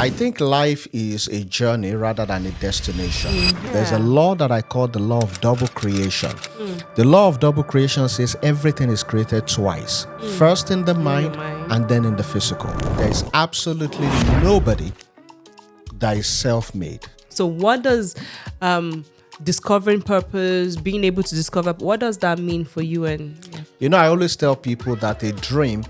I think life is a journey rather than a destination. Yeah. There's a law that I call the law of double creation. The law of double creation says everything is created twice. First in the mind and then in the physical. There is absolutely nobody that is self-made. So what does discovering purpose, being able to discover, what does that mean for you? And I always tell people that a dream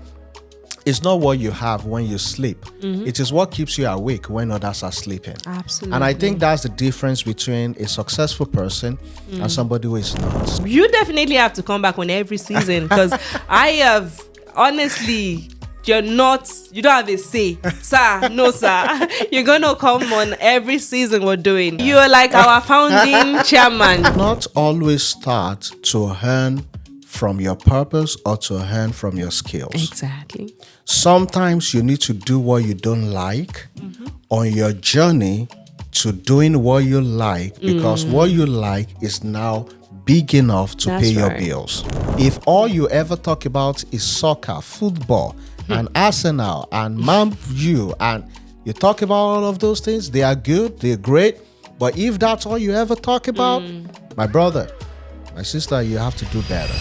is not what you have when you sleep. It is what keeps you awake when others are sleeping. Absolutely. And I think that's the difference between a successful person and somebody who is not. You definitely have to come back on every season, because I have, honestly, you don't have a say. Sir, no sir. You're going to come on every season we're doing. You're like our founding chairman. Not always start to earn from your purpose or to earn from your skills. Exactly. Sometimes you need to do what you don't like on your journey to doing what you like, because what you like is now big enough to pay your bills. If all you ever talk about is soccer, football, and Arsenal, and Man U, and you talk about all of those things, they are good, they're great, but if that's all you ever talk about, my brother, my sister, you have to do better.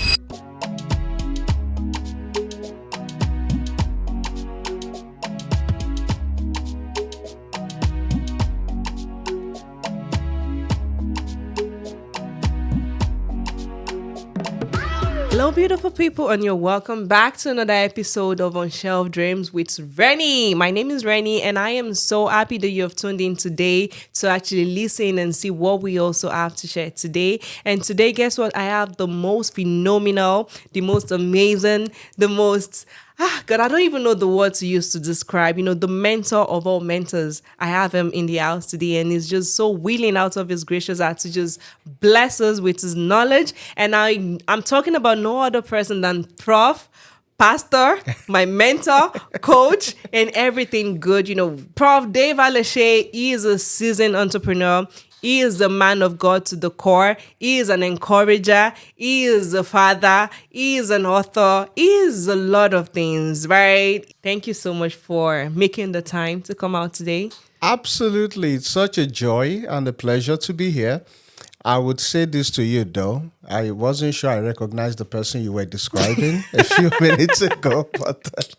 Hello, beautiful people, and you're welcome back to another episode of Unshelved Dreams with Rennie. My name is Rennie, and I am so happy that you have tuned in today to actually listen and see what we also have to share today. And today, guess what? I have the most phenomenal, the most amazing, the most... God, I don't even know the word to use to describe, the mentor of all mentors. I have him in the house today, and he's just so willing out of his gracious heart to just bless us with his knowledge. And I'm talking about no other person than Pastor, my mentor, coach, and everything good. Prof.Dave Alese, he is a seasoned entrepreneur. He is the man of God to the core. He is an encourager. He is a father. He is an author. He is a lot of things, right? Thank you so much for making the time to come out today. Absolutely. It's such a joy and a pleasure to be here. I would say this to you, though. I wasn't sure I recognized the person you were describing a few minutes ago, but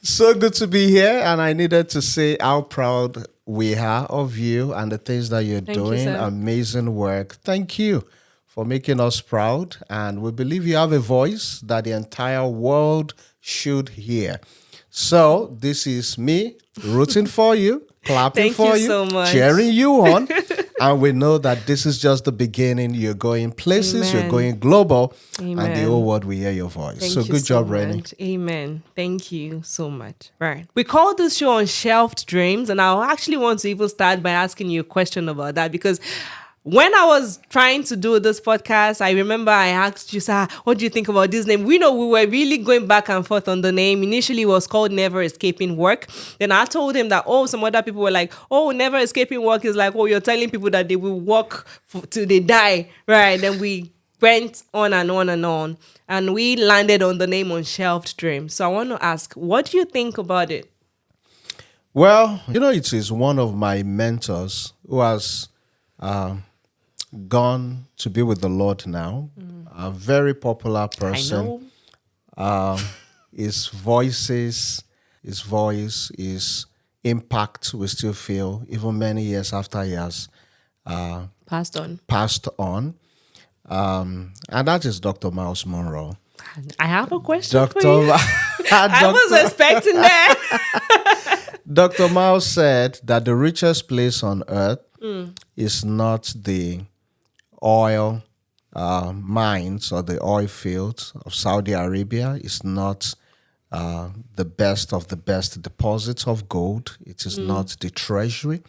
so good to be here. And I needed to say how proud we are of you and the things that you're doing. Amazing work. Thank you for making us proud. And we believe you have a voice that the entire world should hear. So this is me rooting for you, clapping for you, so much. cheering you on. And we know that this is just the beginning. You're going places, You're going global, and the whole world will hear your voice. So good job, Rennie. Amen. Thank you so much. Right. We call this show Unshelved Dreams, and I actually want to even start by asking you a question about that, because when I was trying to do this podcast, I remember I asked you, sir, what do you think about this name? We were really going back and forth on the name. Initially, it was called Never Escaping Work. Then I told him that, some other people were like, Never Escaping Work is like, you're telling people that they will work till they die, right? Then we went on and on and on. And we landed on the name Unshelved Dreams. So I want to ask, what do you think about it? Well, it is one of my mentors who has... gone to be with the Lord now. A very popular person. I know. His voice, his impact we still feel even many years after he has Passed on. And that is Dr. Miles Monroe. I have a question for you. I was expecting that. Dr. Miles said that the richest place on earth is not the oil mines or the oil fields of Saudi Arabia. It's not the best of the best deposits of gold. It is not the treasury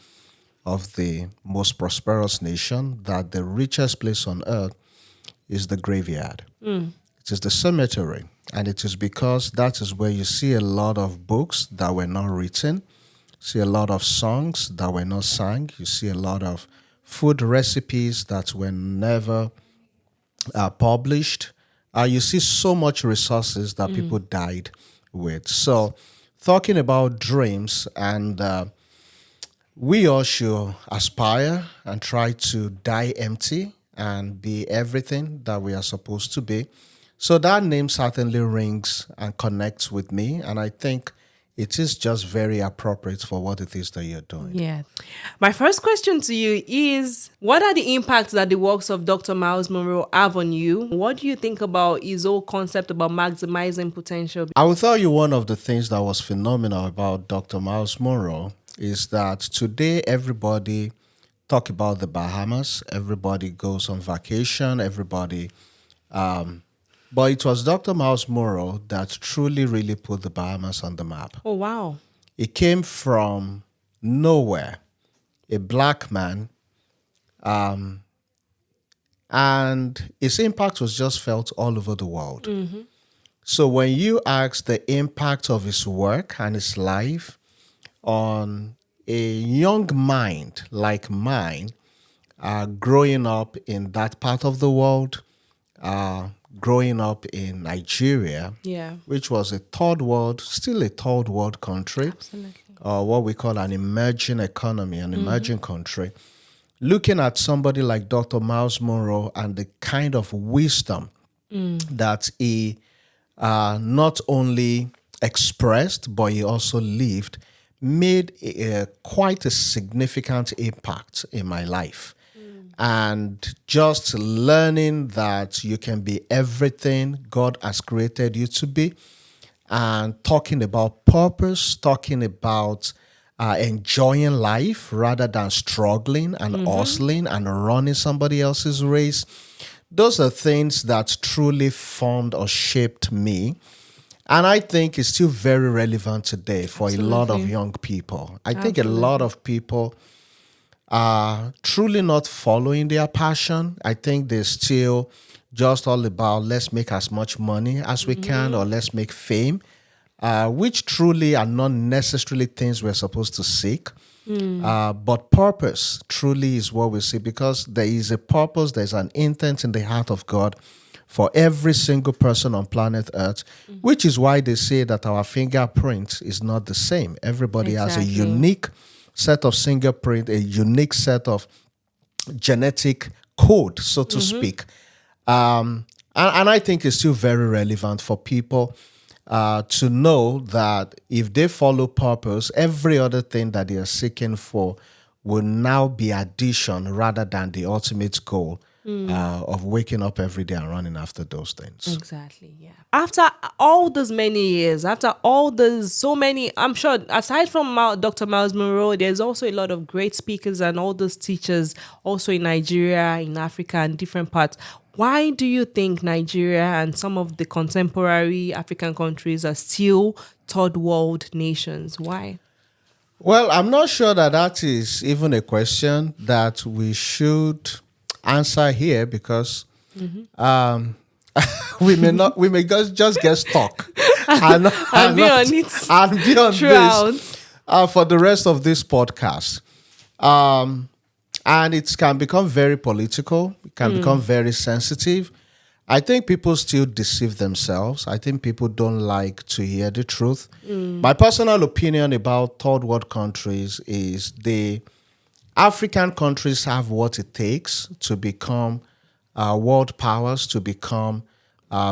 of the most prosperous nation. That the richest place on earth is the graveyard. It is the cemetery. And it is because that is where you see a lot of books that were not written, see a lot of songs that were not sung, you see a lot of food recipes that were never published. You see so much resources that people died with. So talking about dreams and we all should aspire and try to die empty and be everything that we are supposed to be. So that name certainly rings and connects with me. And I think it is just very appropriate for what it is that you're doing. Yeah. My first question to you is, what are the impacts that the works of Dr. Miles Monroe have on you? What do you think about his whole concept about maximizing potential? I will tell you one of the things that was phenomenal about Dr. Miles Monroe is that today everybody talk about the Bahamas, everybody goes on vacation, everybody but it was Dr. Miles Monroe that truly, really put the Bahamas on the map. Oh, wow. It came from nowhere, a black man, and its impact was just felt all over the world. So when you ask the impact of his work and his life on a young mind like mine, growing up in that part of the world, growing up in Nigeria, Yeah. which was a third world, still a third world country, Absolutely. what we call an emerging economy, an emerging country, looking at somebody like Dr. Miles Monroe and the kind of wisdom that he not only expressed, but he also lived, made quite a significant impact in my life. And just learning that you can be everything God has created you to be, and talking about purpose, talking about enjoying life rather than struggling and hustling and running somebody else's race. Those are things that truly formed or shaped me. And I think it's still very relevant today for a lot of young people. I think a lot of people are truly not following their passion. I think they're still just all about let's make as much money as we can, or let's make fame, which truly are not necessarily things we're supposed to seek. But purpose truly is what we see, because there is a purpose, there's an intent in the heart of God for every single person on planet Earth, which is why they say that our fingerprint is not the same. Everybody has a unique set of fingerprint, a unique set of genetic code, so to speak. And I think it's still very relevant for people to know that if they follow purpose, every other thing that they are seeking for will now be addition rather than the ultimate goal of waking up every day and running after those things. Exactly, yeah. After all those many years, after all those so many, I'm sure aside from Dr. Miles Monroe, there's also a lot of great speakers and all those teachers also in Nigeria, in Africa, and different parts. Why do you think Nigeria and some of the contemporary African countries are still third world nations? Why? Well, I'm not sure that is even a question that we should answer here, because we may just get stuck and be on it and be on throughout this for the rest of this podcast. And it can become very political. It can become very sensitive. I think people still deceive themselves. I think people don't like to hear the truth. My personal opinion about third world countries is the African countries have what it takes to become world powers, to become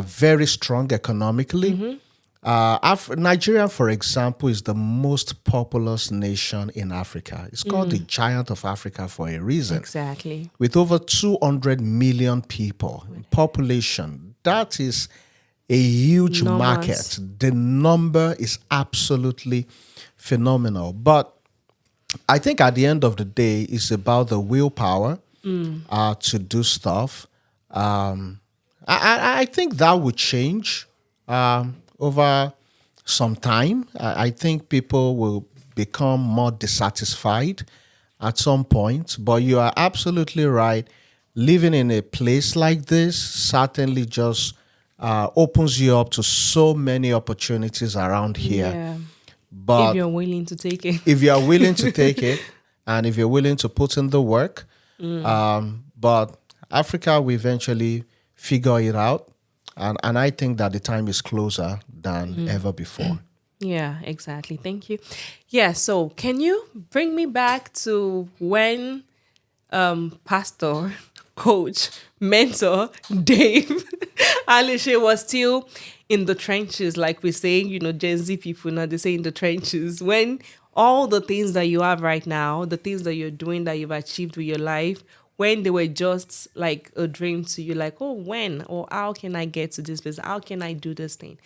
very strong economically. Nigeria, for example, is the most populous nation in Africa. It's called the Giant of Africa for a reason. exactly. With over 200 million people in population, that is a huge Numbers. market. The number is absolutely phenomenal. But I think at the end of the day, it's about the willpower to do stuff. I think that would change over some time. I think people will become more dissatisfied at some point. But you are absolutely right. Living in a place like this certainly just opens you up to so many opportunities around here. Yeah. But If you're willing to take it. if you are willing to take it, and if you're willing to put in the work, but Africa will eventually figure it out. And I think that the time is closer than ever before. Yeah, exactly. Thank you. Yeah, so can you bring me back to when pastor, coach, mentor Dave Alese was still in the trenches, like we're saying, Gen Z people now, they say in the trenches. When all the things that you have right now, the things that you're doing that you've achieved with your life, when they were just like a dream to you, like, oh, when or how can I get to this place? How can I do this thing?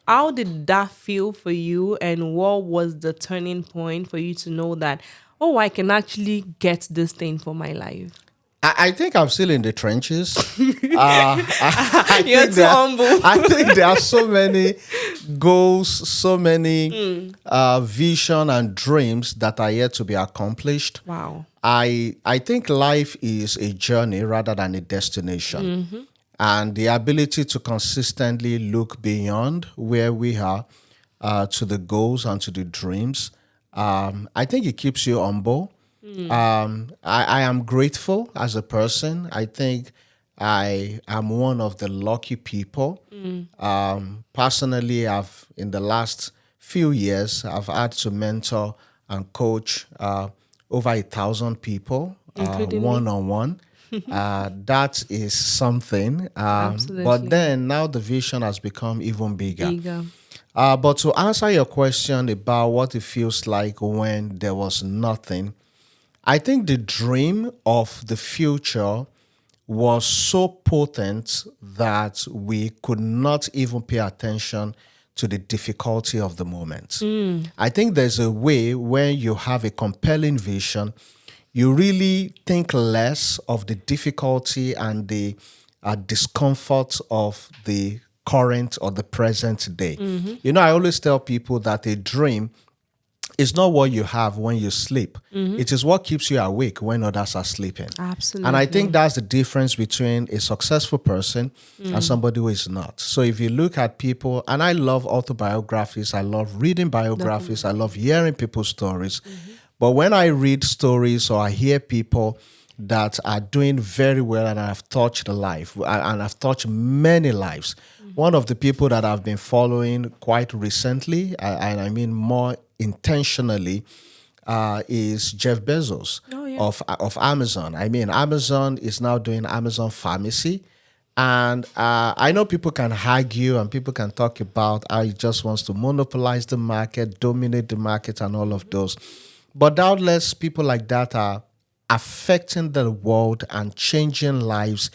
How did that feel for you, and what was the turning point for you to know that, oh, I can actually get this thing for my life? I think I'm still in the trenches. I You're think too humble. I think there are so many goals, so many vision and dreams that are yet to be accomplished. Wow. I think life is a journey rather than a destination. And the ability to consistently look beyond where we are to the goals and to the dreams, I think it keeps you humble. I am grateful as a person. I think I am one of the lucky people. Personally, I've in the last few years, I've had to mentor and coach over 1,000 people, Including me? one on one. That is something. But Absolutely. then now the vision has become even bigger. Bigger. But to answer your question about what it feels like when there was nothing, I think the dream of the future was so potent that we could not even pay attention to the difficulty of the moment. I think there's a way when you have a compelling vision, you really think less of the difficulty and the discomfort of the current or the present day. I always tell people that a dream is not what you have when you sleep. It is what keeps you awake when others are sleeping. And I think Absolutely. that's the difference between a successful person and somebody who is not. So if you look at people, and I love autobiographies, I love reading biographies, I love hearing people's stories. But when I read stories or I hear people that are doing very well and I've touched a life and I've touched many lives. One of the people that I've been following quite recently, and I mean more intentionally, is Jeff Bezos Oh, yeah. of Amazon. I mean, Amazon is now doing Amazon Pharmacy. And I know people can argue and people can talk about how he just wants to monopolize the market, dominate the market, and all of those. But doubtless, people like that are affecting the world and changing lives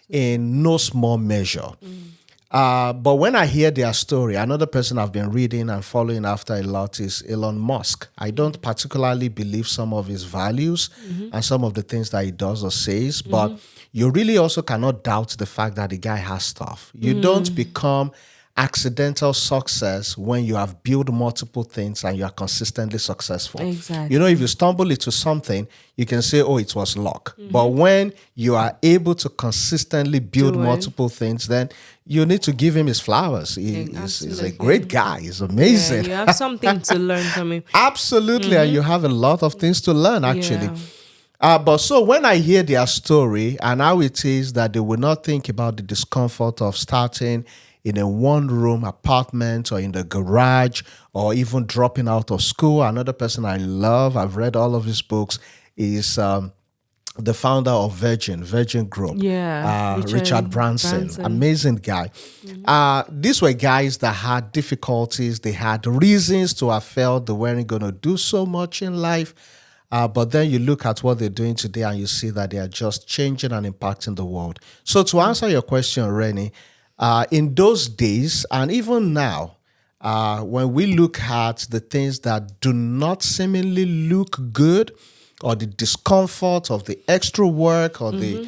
in no small measure. But when I hear their story, another person I've been reading and following after a lot is Elon Musk. I don't particularly believe some of his values and some of the things that he does or says, but you really also cannot doubt the fact that the guy has stuff. You don't become accidental success when you have built multiple things and you are consistently successful. Exactly. If you stumble into something, you can say, oh, it was luck. But when you are able to consistently build Do it. multiple things, then you need to give him his flowers. He's a Absolutely. great guy. He's Yeah, amazing. you have something to learn from him. Absolutely. And you have a lot of things to learn, actually. Yeah. But so when I hear their story and how it is that they will not think about the discomfort of starting in a one-room apartment or in the garage or even dropping out of school. Another person I love, I've read all of his books, is the founder of Virgin Group. Yeah, Richard Branson. Amazing guy. These were guys that had difficulties. They had reasons to have felt they weren't going to do so much in life. But then you look at what they're doing today and you see that they are just changing and impacting the world. So to answer your question, Rennie, in those days and even now, when we look at the things that do not seemingly look good, or the discomfort of the extra work, or the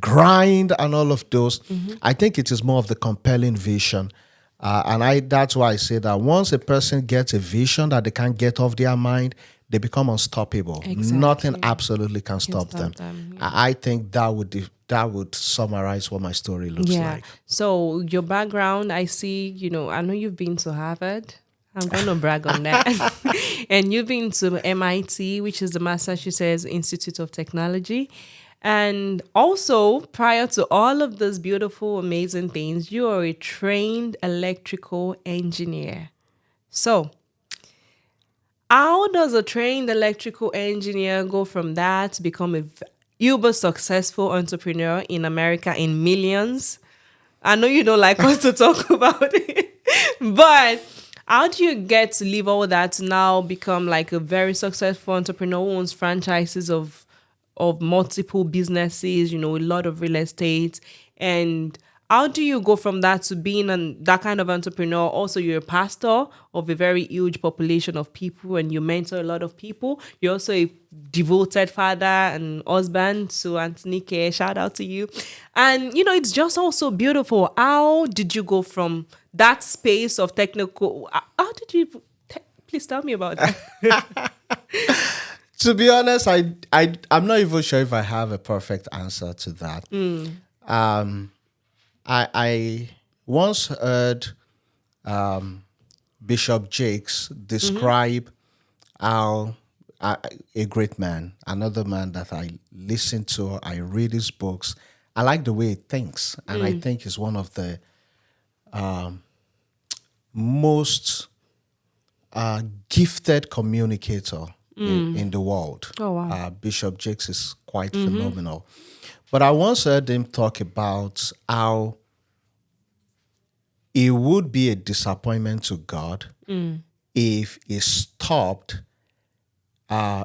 grind and all of those, I think it is more of the compelling vision. And that's why I say that once a person gets a vision that they can't get off their mind, they become unstoppable. Exactly. Nothing absolutely can stop them. Yeah. I think that would summarize what my story looks like. So your background, I see, I know you've been to Harvard. I'm going to brag on that. And you've been to MIT, which is the Massachusetts Institute of Technology. And also, prior to all of those beautiful, amazing things, you are a trained electrical engineer. So, how does a trained electrical engineer go from that to become a uber successful entrepreneur in America in millions? I know you don't like us to talk about it, but how do you get to leave all that to now become like a very successful entrepreneur who owns franchises of multiple businesses, a lot of real estate? And how do you go from that to being that kind of entrepreneur? Also, you're a pastor of a very huge population of people and you mentor a lot of people. You're also a devoted father and husband to Antonike. Shout out to you. And, it's just also beautiful. How did you go from that space of technical? How did you? Please tell me about that. To be honest, I'm not even sure if I have a perfect answer to that. I once heard Bishop Jakes describe how a great man, another man that I listen to, I read his books. I like the way he thinks, and I think he's one of the most gifted communicator in the world. Oh, wow. Bishop Jakes is quite phenomenal. But I once heard him talk about how it would be a disappointment to God if he stopped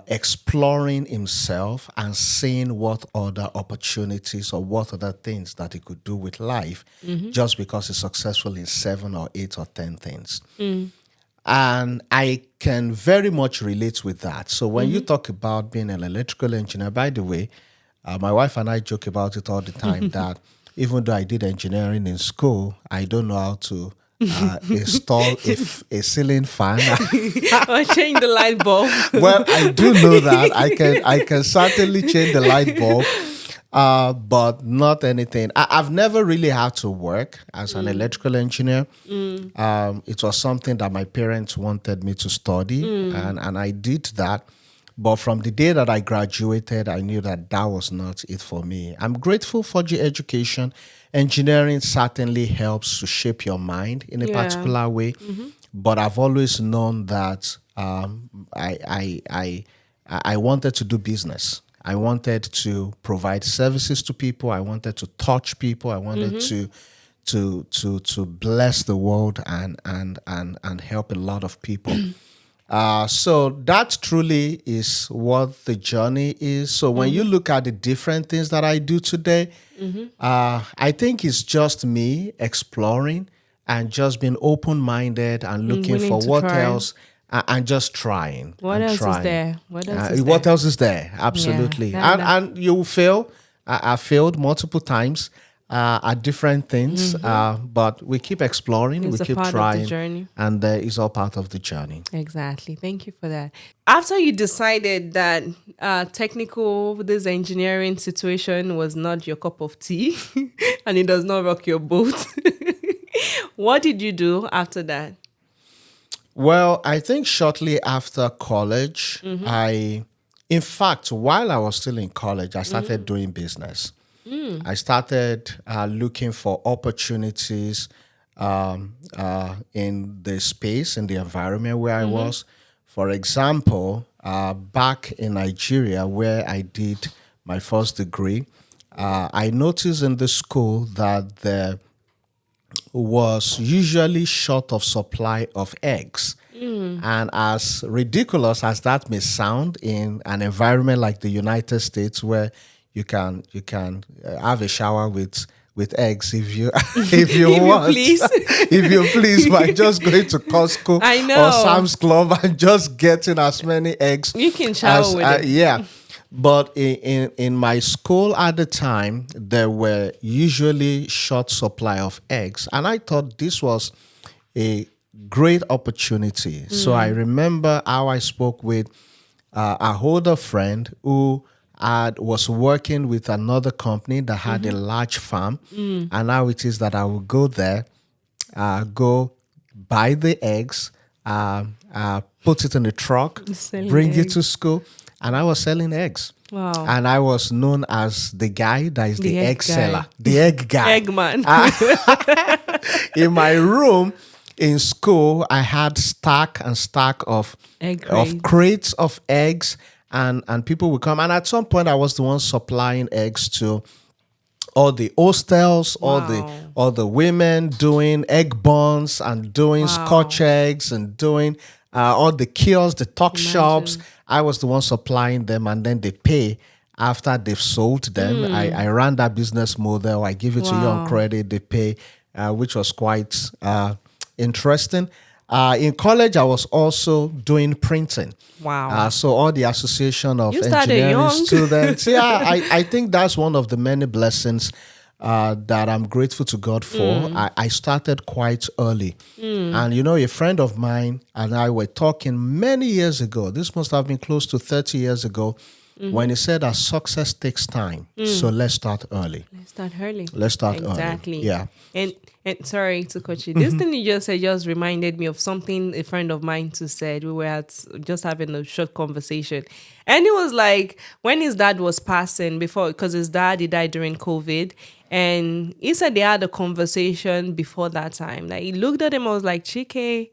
exploring himself and seeing what other opportunities or what other things that he could do with life just because he's successful in 7 or 8 or 10 things. And I can very much relate with that. So when you talk about being an electrical engineer, by the way, my wife and I joke about it all the time that even though I did engineering in school, I don't know how to install a ceiling fan. Or change the light bulb. Well, I do know that. I can certainly change the light bulb, but not anything. I've never really had to work as an electrical engineer. It was something that my parents wanted me to study, and I did that. But from the day that I graduated, I knew that that was not it for me. I'm grateful for the education. Engineering certainly helps to shape your mind in a particular way. But I've always known that I wanted to do business. I wanted to provide services to people. I wanted to touch people. I wanted to bless the world and help a lot of people. So that truly is what the journey is. So when you look at the different things that I do today, I think it's just me exploring and just being open-minded and looking Willing for to what try. else and just trying. What else is there? What else is there? Absolutely. And you will fail. I failed multiple times at different things, but we keep exploring, It's we a keep part of the trying, journey. and it's all part of the journey. Exactly. Thank you for that. After you decided that this engineering situation was not your cup of tea and it does not rock your boat, what did you do after that? Well, I think shortly after college, in fact, while I was still in college, I started doing business. I started looking for opportunities in the space, in the environment where I was. For example, back in Nigeria, where I did my first degree, I noticed in the school that there was usually short of supply of eggs. And as ridiculous as that may sound in an environment like the United States, where you can have a shower with eggs if you want, if you please, by just going to Costco I know. or Sam's Club and just getting as many eggs. You can shower with it. Yeah. But in my school at the time, there were usually short supply of eggs. And I thought this was a great opportunity. So I remember how I spoke with a older friend who was working with another company that had a large farm. And now it is that I will go there, go buy the eggs, put it in the truck, Selling bring it eggs. to school. And I was selling eggs. Wow. And I was known as the guy that is the egg guy. seller, the egg guy. Eggman. In my room, in school, I had stack and stack Egg of crates. crates of eggs, and people would come. And at some point, I was the one supplying eggs to all the hostels, Wow. all the women doing egg buns and doing Wow. Scotch eggs and doing all the kiosks, the talk shops. Imagine. I was the one supplying them, and then they pay after they've sold them. I ran that business model. I give it to you on Wow. credit. They pay, which was quite interesting. In college, I was also doing printing. Wow. So all the association of You started engineering young. students, yeah, I think that's one of the many blessings that I'm grateful to God for. I started quite early. And a friend of mine and I were talking many years ago. This must have been close to 30 years ago when he said that success takes time. So let's start early. Let's start early. Let's start early. Exactly. Yeah. And sorry to coach you. This thing you just said just reminded me of something a friend of mine too said. We were just having a short conversation. And it was like when his dad was passing before, because his dad, he died during COVID. And he said they had a conversation before that time. Like he looked at him and was like, Chike,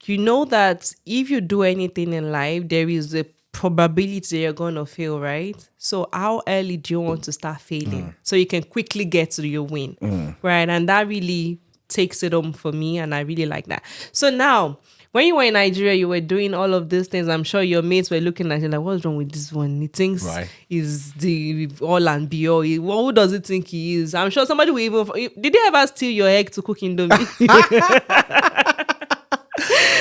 you know that if you do anything in life, there is a probability you're going to fail, right? So how early do you want to start failing so you can quickly get to your win, right? And that really takes it home for me, and I really like that. So now, when you were in Nigeria, you were doing all of these things. I'm sure your mates were looking at you like, what's wrong with this one? He thinks Right. he's the all and be all. Who does he think he is? I'm sure somebody will even... Did they ever steal your egg to cook Indomie?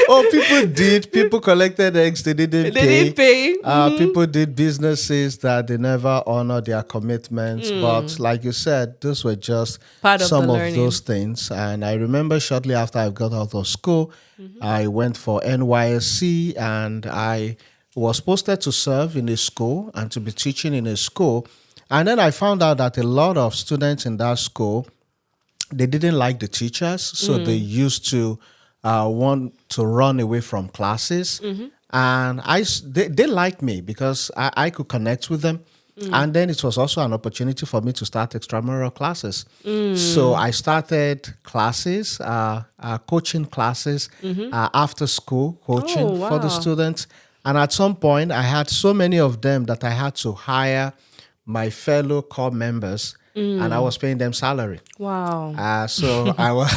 Oh, people did. People collected eggs. They didn't They pay. didn't pay. People did businesses that they never honored their commitments. But like you said, those were just Part of some the of learning. those things. And I remember shortly after I got out of school, I went for NYSC, and I was posted to serve in a school and to be teaching in a school. And then I found out that a lot of students in that school, they didn't like the teachers, so they used to want to run away from classes. And they liked me because I could connect with them. And then it was also an opportunity for me to start extramural classes. So I started classes, coaching classes, after school coaching Oh, for the wow. students. And at some point, I had so many of them that I had to hire my fellow core members, and I was paying them salary. Wow. So I was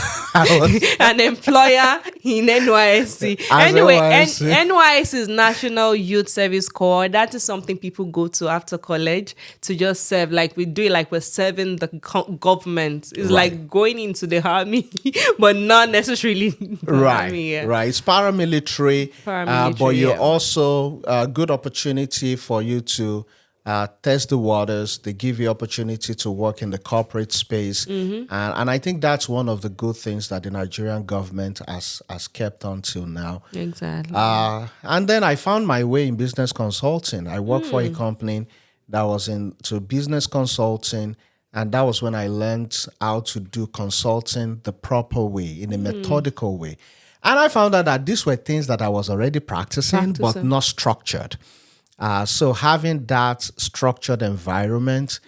An employer in NYSC. As Anyway, NYSC. NYSC is National Youth Service Corps. That is something people go to after college to just serve. Like we do it like we're serving the government. It's Right. like going into the army, but not necessarily the army. Yeah. Right. It's paramilitary, Paramilitary, but you're yeah. also a good opportunity for you to test the waters. They give you opportunity to work in the corporate space, and I think that's one of the good things that the Nigerian government has kept on till now. Exactly. And then I found my way in business consulting. I worked for a company that was into business consulting, and that was when I learned how to do consulting the proper way, in a methodical way. And I found out that these were things that I was already practicing, but not structured. So having that structured environment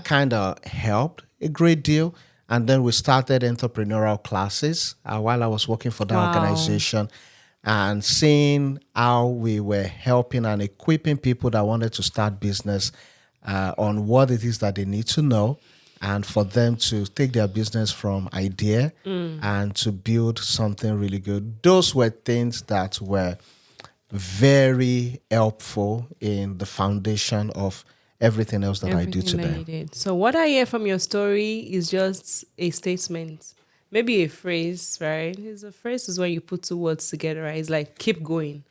kind of helped a great deal. And then we started entrepreneurial classes while I was working for that Wow. organization, and seeing how we were helping and equipping people that wanted to start business on what it is that they need to know, and for them to take their business from idea and to build something really good. Those were things that were very helpful in the foundation of everything else that I do Everything that you today. did. So what I hear from your story is just a statement, maybe a phrase, right? It's a phrase is when you put two words together, right? It's like keep going,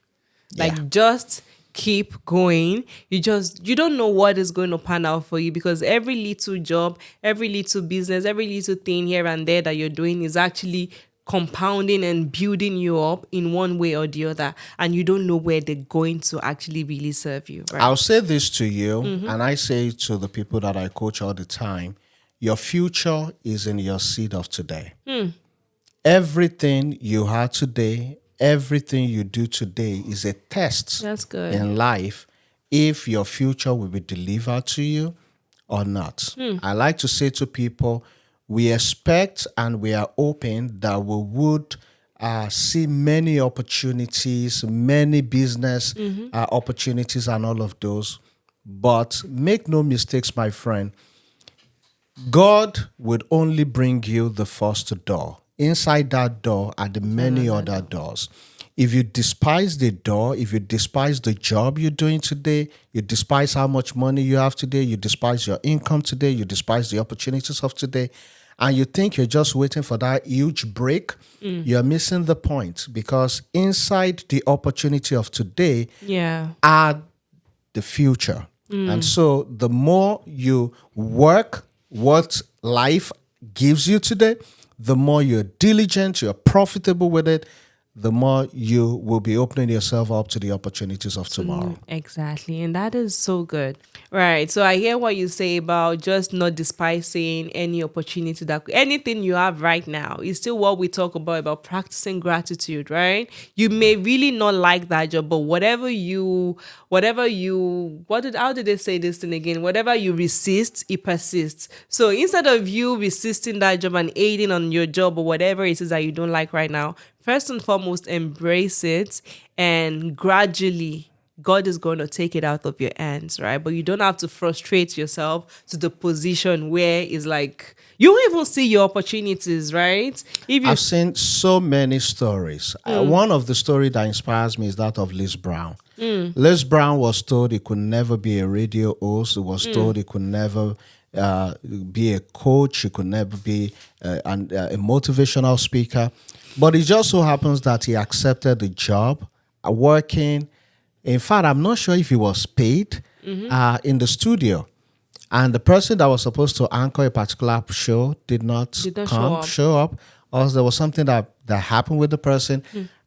like Yeah. just keep going. You don't know what is going to pan out for you, because every little job, every little business, every little thing here and there that you're doing is actually compounding and building you up in one way or the other, and you don't know where they're going to actually really serve you, right? I'll say this to you, and I say it to the people that I coach all the time. Your future is in your seed of today. Everything you are today, everything you do today is a test That's good. in life if your future will be delivered to you or not. I like to say to people, we expect and we are hoping that we would see many opportunities, many business opportunities, and all of those. But make no mistakes, my friend. God would only bring you the first door. Inside that door are the many other doors. If you despise the door, if you despise the job you're doing today, you despise how much money you have today, you despise your income today, you despise the opportunities of today, and you think you're just waiting for that huge break, you're missing the point, because inside the opportunity of today Yeah. are the future. And so the more you work what life gives you today, the more you're diligent, you're profitable with it, the more you will be opening yourself up to the opportunities of tomorrow. Exactly. And that is so good. Right. So I hear what you say about just not despising any opportunity, that anything you have right now is still what we talk about practicing gratitude, right? You may really not like that job, but how did they say this thing again? Whatever you resist, it persists. So instead of you resisting that job and aiding on your job or whatever it is that you don't like right now, first and foremost, embrace it, and gradually God is going to take it out of your hands, right? But you don't have to frustrate yourself to the position where it's like you don't even see your opportunities, right? If you I've seen so many stories. One of the stories that inspires me is that of Liz Brown. Liz Brown was told he could never be a radio host. He was told he could never be a coach. He could never be a motivational speaker. But it just so happens that he accepted the job, working. In fact, I'm not sure if he was paid in the studio. And the person that was supposed to anchor a particular show did not show up. Or there was something that happened with the person.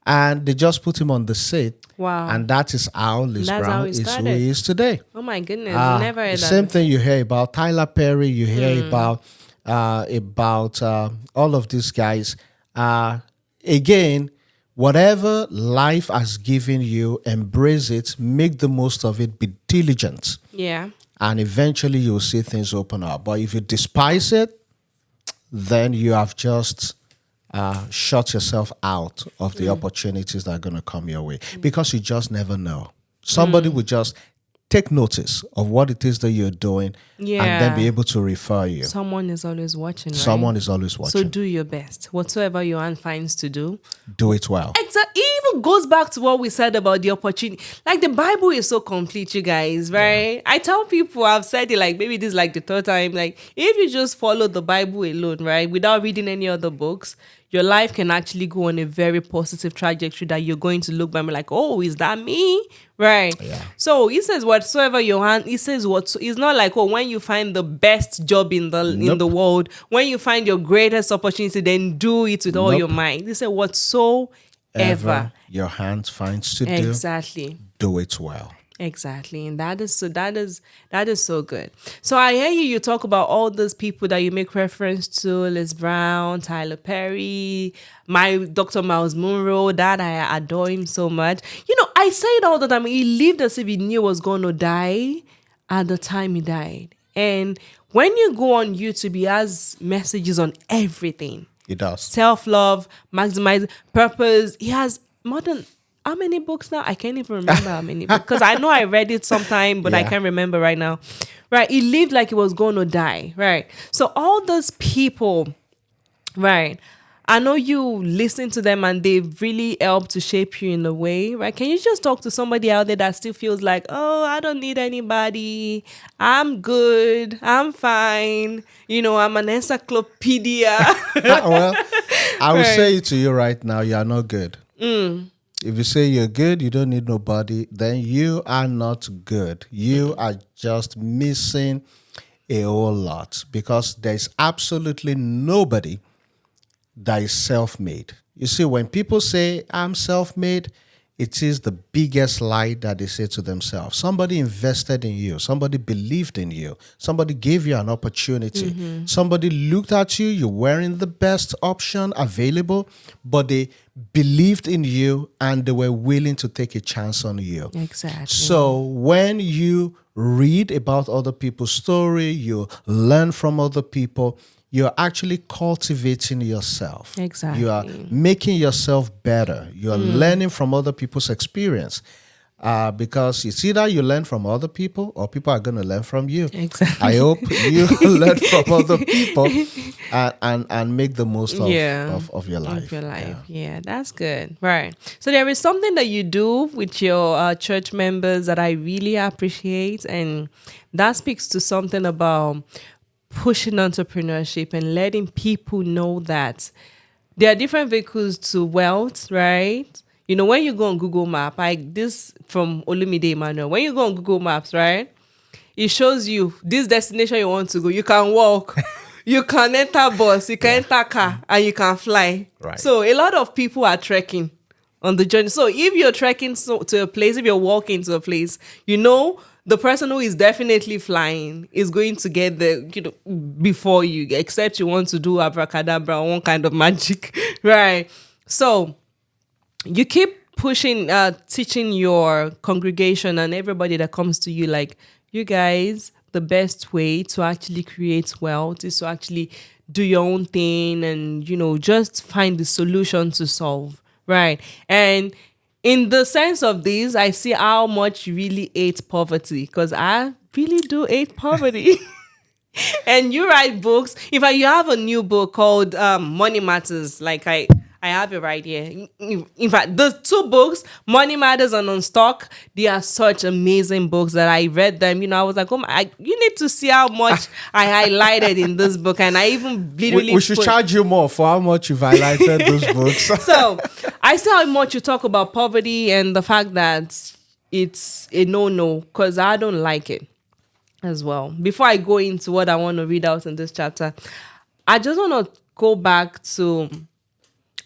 And they just put him on the set. Wow. And that is how Liz That's Brown how he is who started. he is today. Oh my goodness, never heard The that. same thing you hear about Tyler Perry, you hear about all of these guys. Again, whatever life has given you, embrace it, make the most of it, be diligent, Yeah. and eventually you'll see things open up. But if you despise it, then you have just shut yourself out of the opportunities that are going to come your way, because you just never know. Somebody would just take notice of what it is that you're doing and then be able to refer you. Someone is always watching, right? Someone is always watching. So do your best. Whatsoever your hand finds to do, Do it well. exactly. It even goes back to what we said about the opportunity. Like, the Bible is so complete, you guys, right? I tell people, I've said it like maybe this is like the third time. Like, if you just follow the Bible alone, right, without reading any other books, your life can actually go on a very positive trajectory that you're going to look back and be like, oh, is that me? Right. Yeah. So he says whatsoever your hand, he says it's not like, oh, when you find the best job in the world, when you find your greatest opportunity, then do it with all your mind. He said whatsoever your hand finds to do, exactly. do it well. Exactly. And that is so good. So I hear you talk about all those people that you make reference to: Liz Brown, Tyler Perry, my Dr. Miles Monroe, that I adore him so much. You know, I say it all the time. He lived as if he knew he was going to die at the time he died. And when you go on YouTube, he has messages on everything. It does. Self-love, maximize purpose. He has more than how many books now? I can't even remember how many books, because I know I read it sometime, but I can't remember right now. Right. He lived like he was going to die. Right. So all those people, right, I know you listen to them and they've really helped to shape you in a way, right? Can you just talk to somebody out there that still feels like, oh, I don't need anybody. I'm good. I'm fine. You know, I'm an encyclopedia. Well, I will say it to you right now, you are not good. If you say you're good, you don't need nobody, then you are not good. You are just missing a whole lot, because there's absolutely nobody that is self-made. You see, when people say, I'm self-made, it is the biggest lie that they say to themselves. Somebody invested in you. Somebody believed in you. Somebody gave you an opportunity. Somebody looked at you. You're wearing the best option available, but they believed in you and they were willing to take a chance on you. Exactly. So when you read about other people's story, you learn from other people, you're actually cultivating yourself. You are Exactly. making yourself better. You're learning from other people's experience. Because it's either you learn from other people or people are going to learn from you. I Exactly. hope you learn from other people and make the most Yeah. of your life. Of your life. Yeah. Yeah, that's good. Right. So there is something that you do with your church members that I really appreciate. And that speaks to something about pushing entrepreneurship and letting people know that there are different vehicles to wealth, right? You know, when you go on Google Map, this from Olumide Emmanuel, when you go on Google Maps, right? It shows you this destination you want to go. You can walk, you can enter bus, you can enter car, and you can fly. Right. So a lot of people are trekking on the journey. So if you're trekking to a place, if you're walking to a place, you know the person who is definitely flying is going to get there, before you, except you want to do abracadabra or one kind of magic, right? So you keep pushing, teaching your congregation and everybody that comes to you, like, you guys, the best way to actually create wealth is to actually do your own thing and, just find the solution to solve, right? And in the sense of this, I see how much you really hate poverty, because I really do hate poverty. And you write books. In fact, you have a new book called Money Matters. Like I have it right here. In fact, the two books, Money Matters and Unstock, they are such amazing books that I read them. I was like, oh my, you need to see how much I highlighted in this book. And I even literally We should charge you more for how much you've highlighted those books. So I see how much you talk about poverty and the fact that it's a no-no, because I don't like it as well. Before I go into what I want to read out in this chapter, I just want to go back to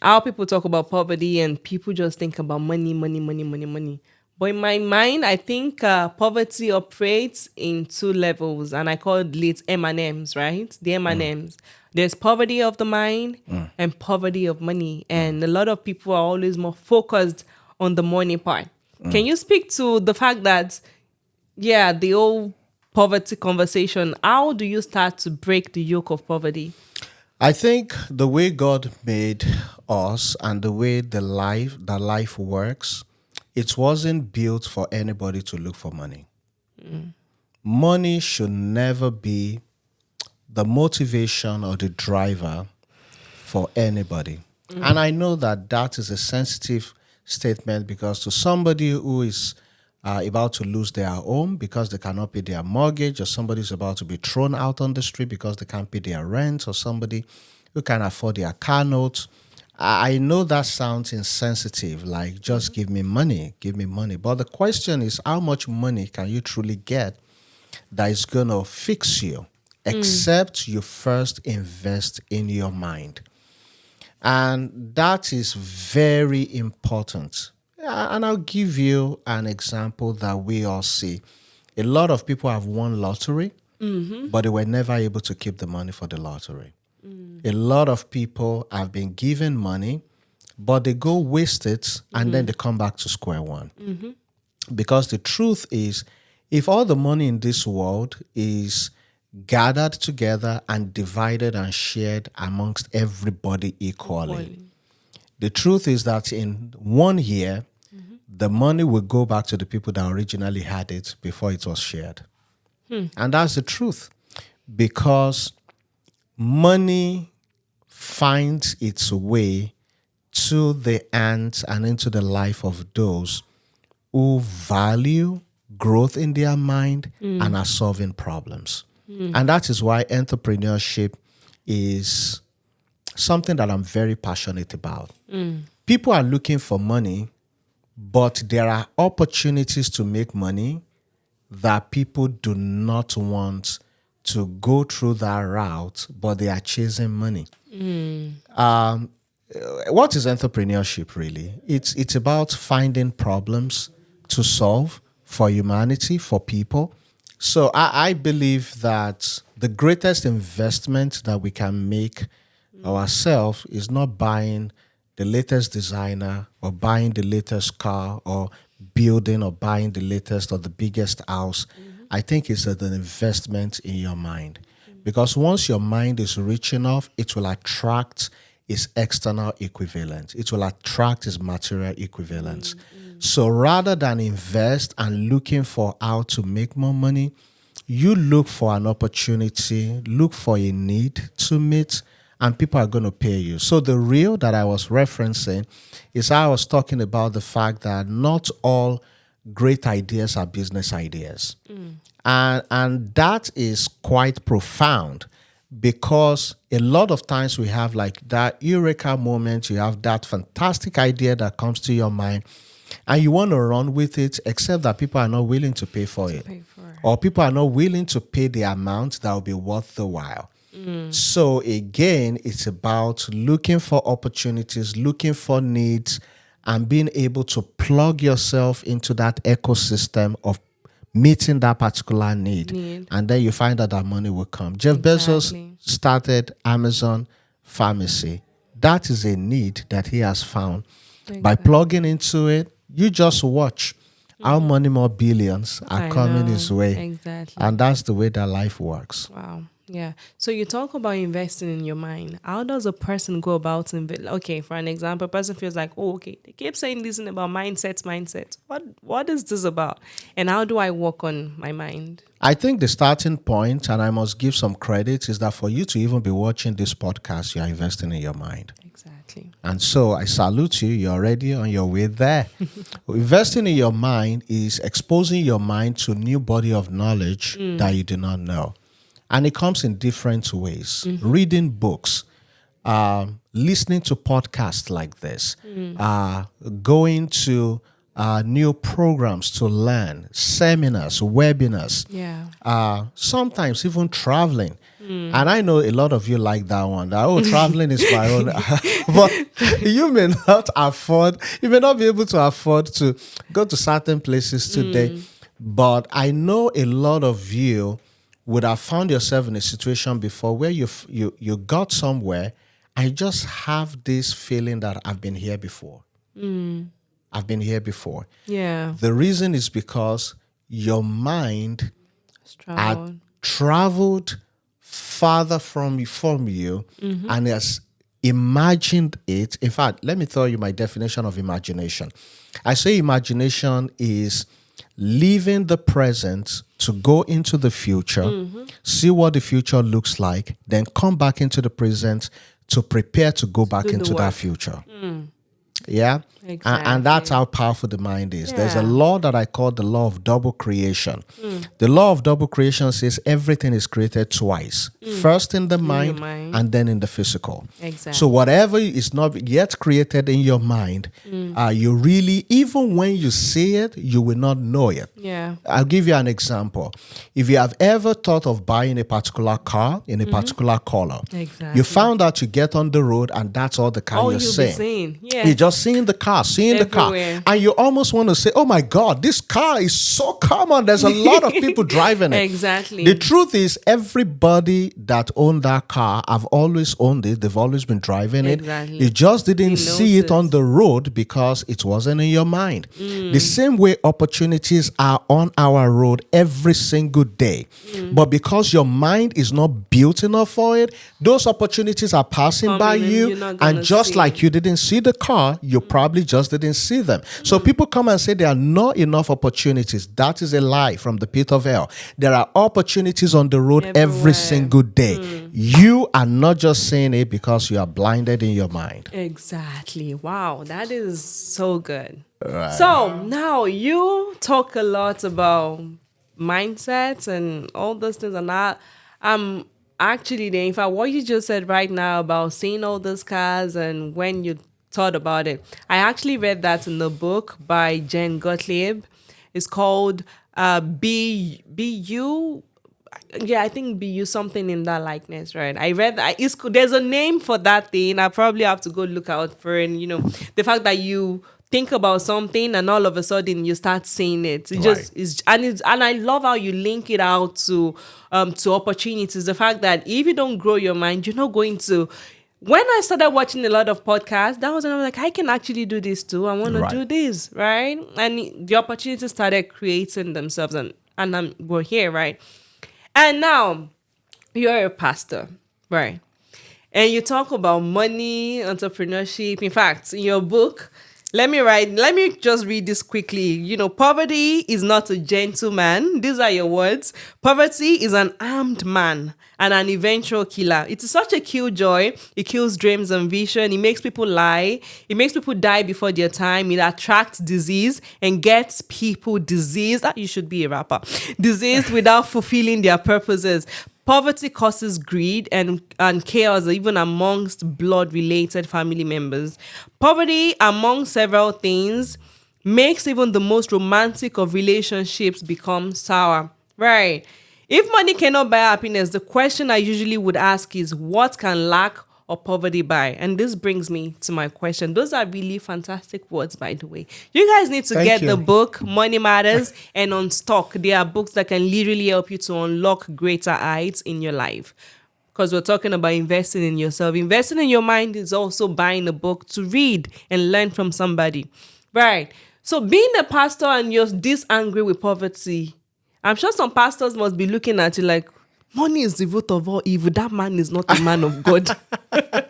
how people talk about poverty and people just think about money, money, money, money, money. But in my mind, I think poverty operates in two levels, and I call it M&Ms, right? The M&Ms. There's poverty of the mind and poverty of money. And a lot of people are always more focused on the money part. Can you speak to the fact that, the old poverty conversation, how do you start to break the yoke of poverty? I think the way God made us and the way the life works, it wasn't built for anybody to look for money. Money should never be the motivation or the driver for anybody. And I know that is a sensitive statement, because to somebody who is about to lose their home because they cannot pay their mortgage, or somebody is about to be thrown out on the street because they can't pay their rent, or somebody who can afford their car notes, I know that sounds insensitive, like just give me money. But the question is, how much money can you truly get that is going to fix you, except you first invest in your mind? And that is very important. And I'll give you an example that we all see. A lot of people have won lottery, but they were never able to keep the money for the lottery. A lot of people have been given money, but they go waste it and then they come back to square one. Because the truth is, if all the money in this world is gathered together and divided and shared amongst everybody equally, the truth is that in 1 year, the money will go back to the people that originally had it before it was shared. And that's the truth. Because money finds its way to the hands and into the life of those who value growth in their mind and are solving problems. And that is why entrepreneurship is something that I'm very passionate about. People are looking for money, but there are opportunities to make money that people do not want to go through that route, but they are chasing money. What is entrepreneurship really? It's about finding problems to solve for humanity, for people. So I believe that the greatest investment that we can make ourselves is not buying the latest designer or buying the latest car or building or buying the latest or the biggest house. I think it's an investment in your mind. Because once your mind is rich enough, it will attract its external equivalent. It will attract its material equivalents. So rather than invest and looking for how to make more money, you look for an opportunity, look for a need to meet, and people are going to pay you. So the reel that I was referencing is I was talking about the fact that not all great ideas are business ideas. And that is quite profound because a lot of times we have like that eureka moment, you have that fantastic idea that comes to your mind and you want to run with it, except that people are not willing to pay for it. Or people are not willing to pay the amount that will be worth the while. So again, it's about looking for opportunities, looking for needs, and being able to plug yourself into that ecosystem of meeting that particular need. And then you find that money will come. Jeff Bezos started Amazon Pharmacy. That is a need that he has found. By plugging into it, you just watch how many more billions are coming his way. And that's the way that life works. Wow. Yeah. So you talk about investing in your mind. How does a person go about okay, for an example, a person feels like, oh, okay, they keep saying this about mindsets. What is this about? And how do I work on my mind? I think the starting point, and I must give some credit, is that for you to even be watching this podcast, you're investing in your mind. Exactly. And so I salute you. You're already on your way there. Investing in your mind is exposing your mind to a new body of knowledge that you do not know. And it comes in different ways. Reading books, listening to podcasts like this, going to new programs to learn, seminars, webinars, sometimes even traveling. And I know a lot of you like that one. That, traveling is my own. But you may not be able to afford to go to certain places today. But I know a lot of you would have found yourself in a situation before where you got somewhere and you just have this feeling that I've been here before. I've been here before. Yeah. The reason is because your mind had traveled farther from you and has imagined it. In fact, let me tell you my definition of imagination. I say imagination is leaving the present to go into the future, see what the future looks like, then come back into the present to prepare to go back into that future. Yeah? Exactly. And that's how powerful the mind is. There's a law that I call the law of double creation. The law of double creation says everything is created twice. First in the mind and then in the physical. Exactly. So whatever is not yet created in your mind, you really, even when you see it, you will not know it. Yeah. I'll give you an example. If you have ever thought of buying a particular car in a particular color, you found out you get on the road and that's all the car you're seeing. Yeah. You're just seeing the car, and you almost want to say, oh my God, this car is so common. There's a lot of people driving it. Exactly. The truth is, everybody that owned that car have always owned it. They've always been driving it. You just didn't see it on the road because it wasn't in your mind. The same way opportunities are on our road every single day. But because your mind is not built enough for it, those opportunities are passing by you. And just like you didn't see the car, you probably just didn't see them. So people come and say there are not enough opportunities. That is a lie from the pit of hell. There are opportunities on the road every single day. You are not just saying it because you are blinded in your mind. Exactly. Wow, that is so good. Right. So now you talk a lot about mindsets and all those things, and that actually, in fact, what you just said right now about seeing all those cars and when you thought about it, I actually read that in the book by Jen Gottlieb. It's called Be You. Yeah, I think Be You, something in that likeness, right? I read that. There's a name for that thing. I probably have to go look out for it. And, the fact that you think about something and all of a sudden you start seeing it. It just is, and I love how you link it out to opportunities. The fact that if you don't grow your mind, you're not going to. When I started watching a lot of podcasts, that was when I was like, I can actually do this too. I want to do this, right? And the opportunities started creating themselves, and we're here, right? And now you're a pastor, right? And you talk about money, entrepreneurship. In fact, in your book, let me just read this quickly. Poverty is not a gentleman. These are your words. Poverty is an armed man and an eventual killer. It is such a killjoy. It kills dreams and vision. It makes people lie. It makes people die before their time. It attracts disease and gets people diseased. You should be a rapper. Diseased without fulfilling their purposes. Poverty causes greed and chaos even amongst blood-related family members. Poverty, among several things, makes even the most romantic of relationships become sour. Right. If money cannot buy happiness, the question I usually would ask is, what can lack or poverty buy? And this brings me to my question. Those are really fantastic words, by the way. You guys need to get the book, Money Matters, and Unstuck. They are books that can literally help you to unlock greater heights in your life. Because we're talking about investing in yourself. Investing in your mind is also buying a book to read and learn from somebody. Right. So being a pastor and you're this angry with poverty, I'm sure some pastors must be looking at you like, money is the root of all evil. That man is not a man of God. And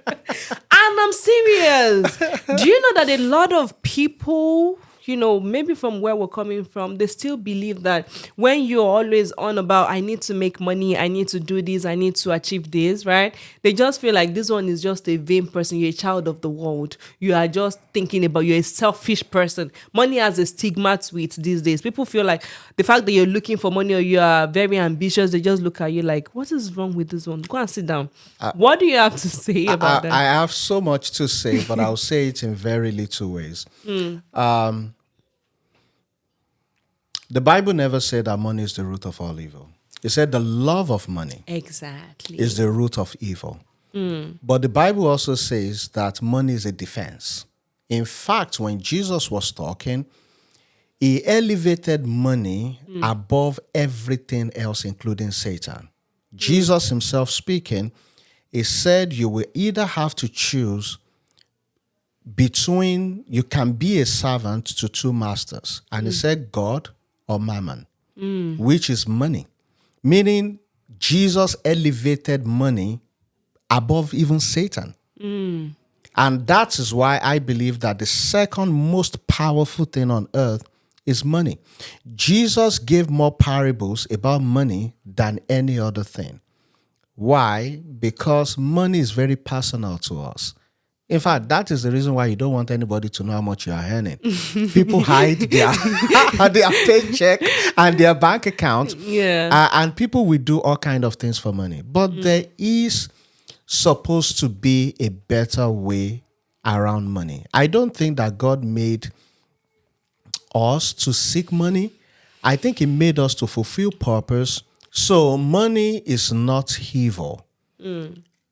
I'm serious. Do you know that a lot of people, maybe from where we're coming from, they still believe that when you're always on about, I need to make money, I need to do this, I need to achieve this, right? They just feel like this one is just a vain person. You're a child of the world. You are just thinking about, you're a selfish person. Money has a stigma to it these days. People feel like the fact that you're looking for money or you are very ambitious, they just look at you like, what is wrong with this one? Go and sit down. What do you have to say about that? I have so much to say, but I'll say it in very little ways. The Bible never said that money is the root of all evil. It said the love of money is the root of evil. But the Bible also says that money is a defense. In fact, when Jesus was talking, he elevated money above everything else, including Satan. Jesus himself speaking, he said you will either have to choose between, you can be a servant to two masters. And he said God or mammon, which is money. Meaning Jesus elevated money above even Satan. And that is why I believe that the second most powerful thing on earth is money. Jesus gave more parables about money than any other thing. Why? Because money is very personal to us. In fact, that is the reason why you don't want anybody to know how much you are earning. People hide their paycheck and their bank account. And people will do all kinds of things for money. But there is supposed to be a better way around money. I don't think that God made us to seek money. I think he made us to fulfill purpose. So money is not evil.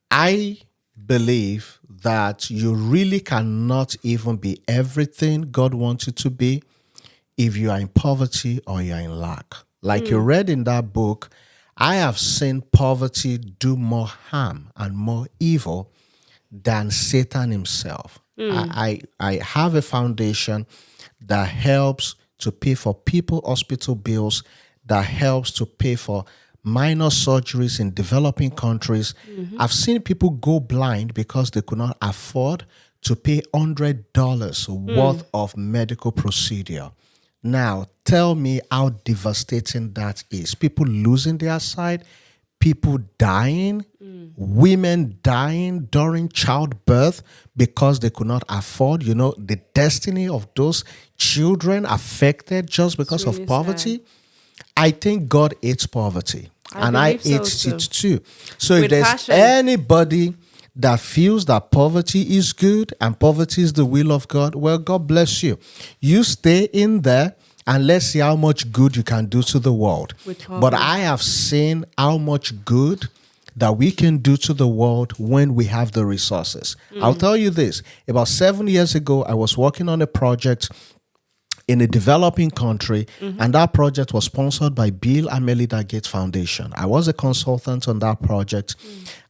I believe that you really cannot even be everything God wants you to be if you are in poverty or you are in lack. Like you read in that book, I have seen poverty do more harm and more evil than Satan himself. I have a foundation that helps to pay for people hospital bills, that helps to pay for minor surgeries in developing countries. I've seen people go blind because they could not afford to pay $100 worth of medical procedure. Now, tell me how devastating that is. People losing their sight, people dying, women dying during childbirth because they could not afford, the destiny of those children affected just because of poverty. Sad. I think God hates poverty. I hate it too. So if there's anybody that feels that poverty is good and poverty is the will of God, well, God bless you. You stay in there and let's see how much good you can do to the world. But I have seen how much good that we can do to the world when we have the resources. I'll tell you this. About 7 years ago, I was working on a project in a developing country, and that project was sponsored by Bill and Melinda Gates Foundation. I was a consultant on that project,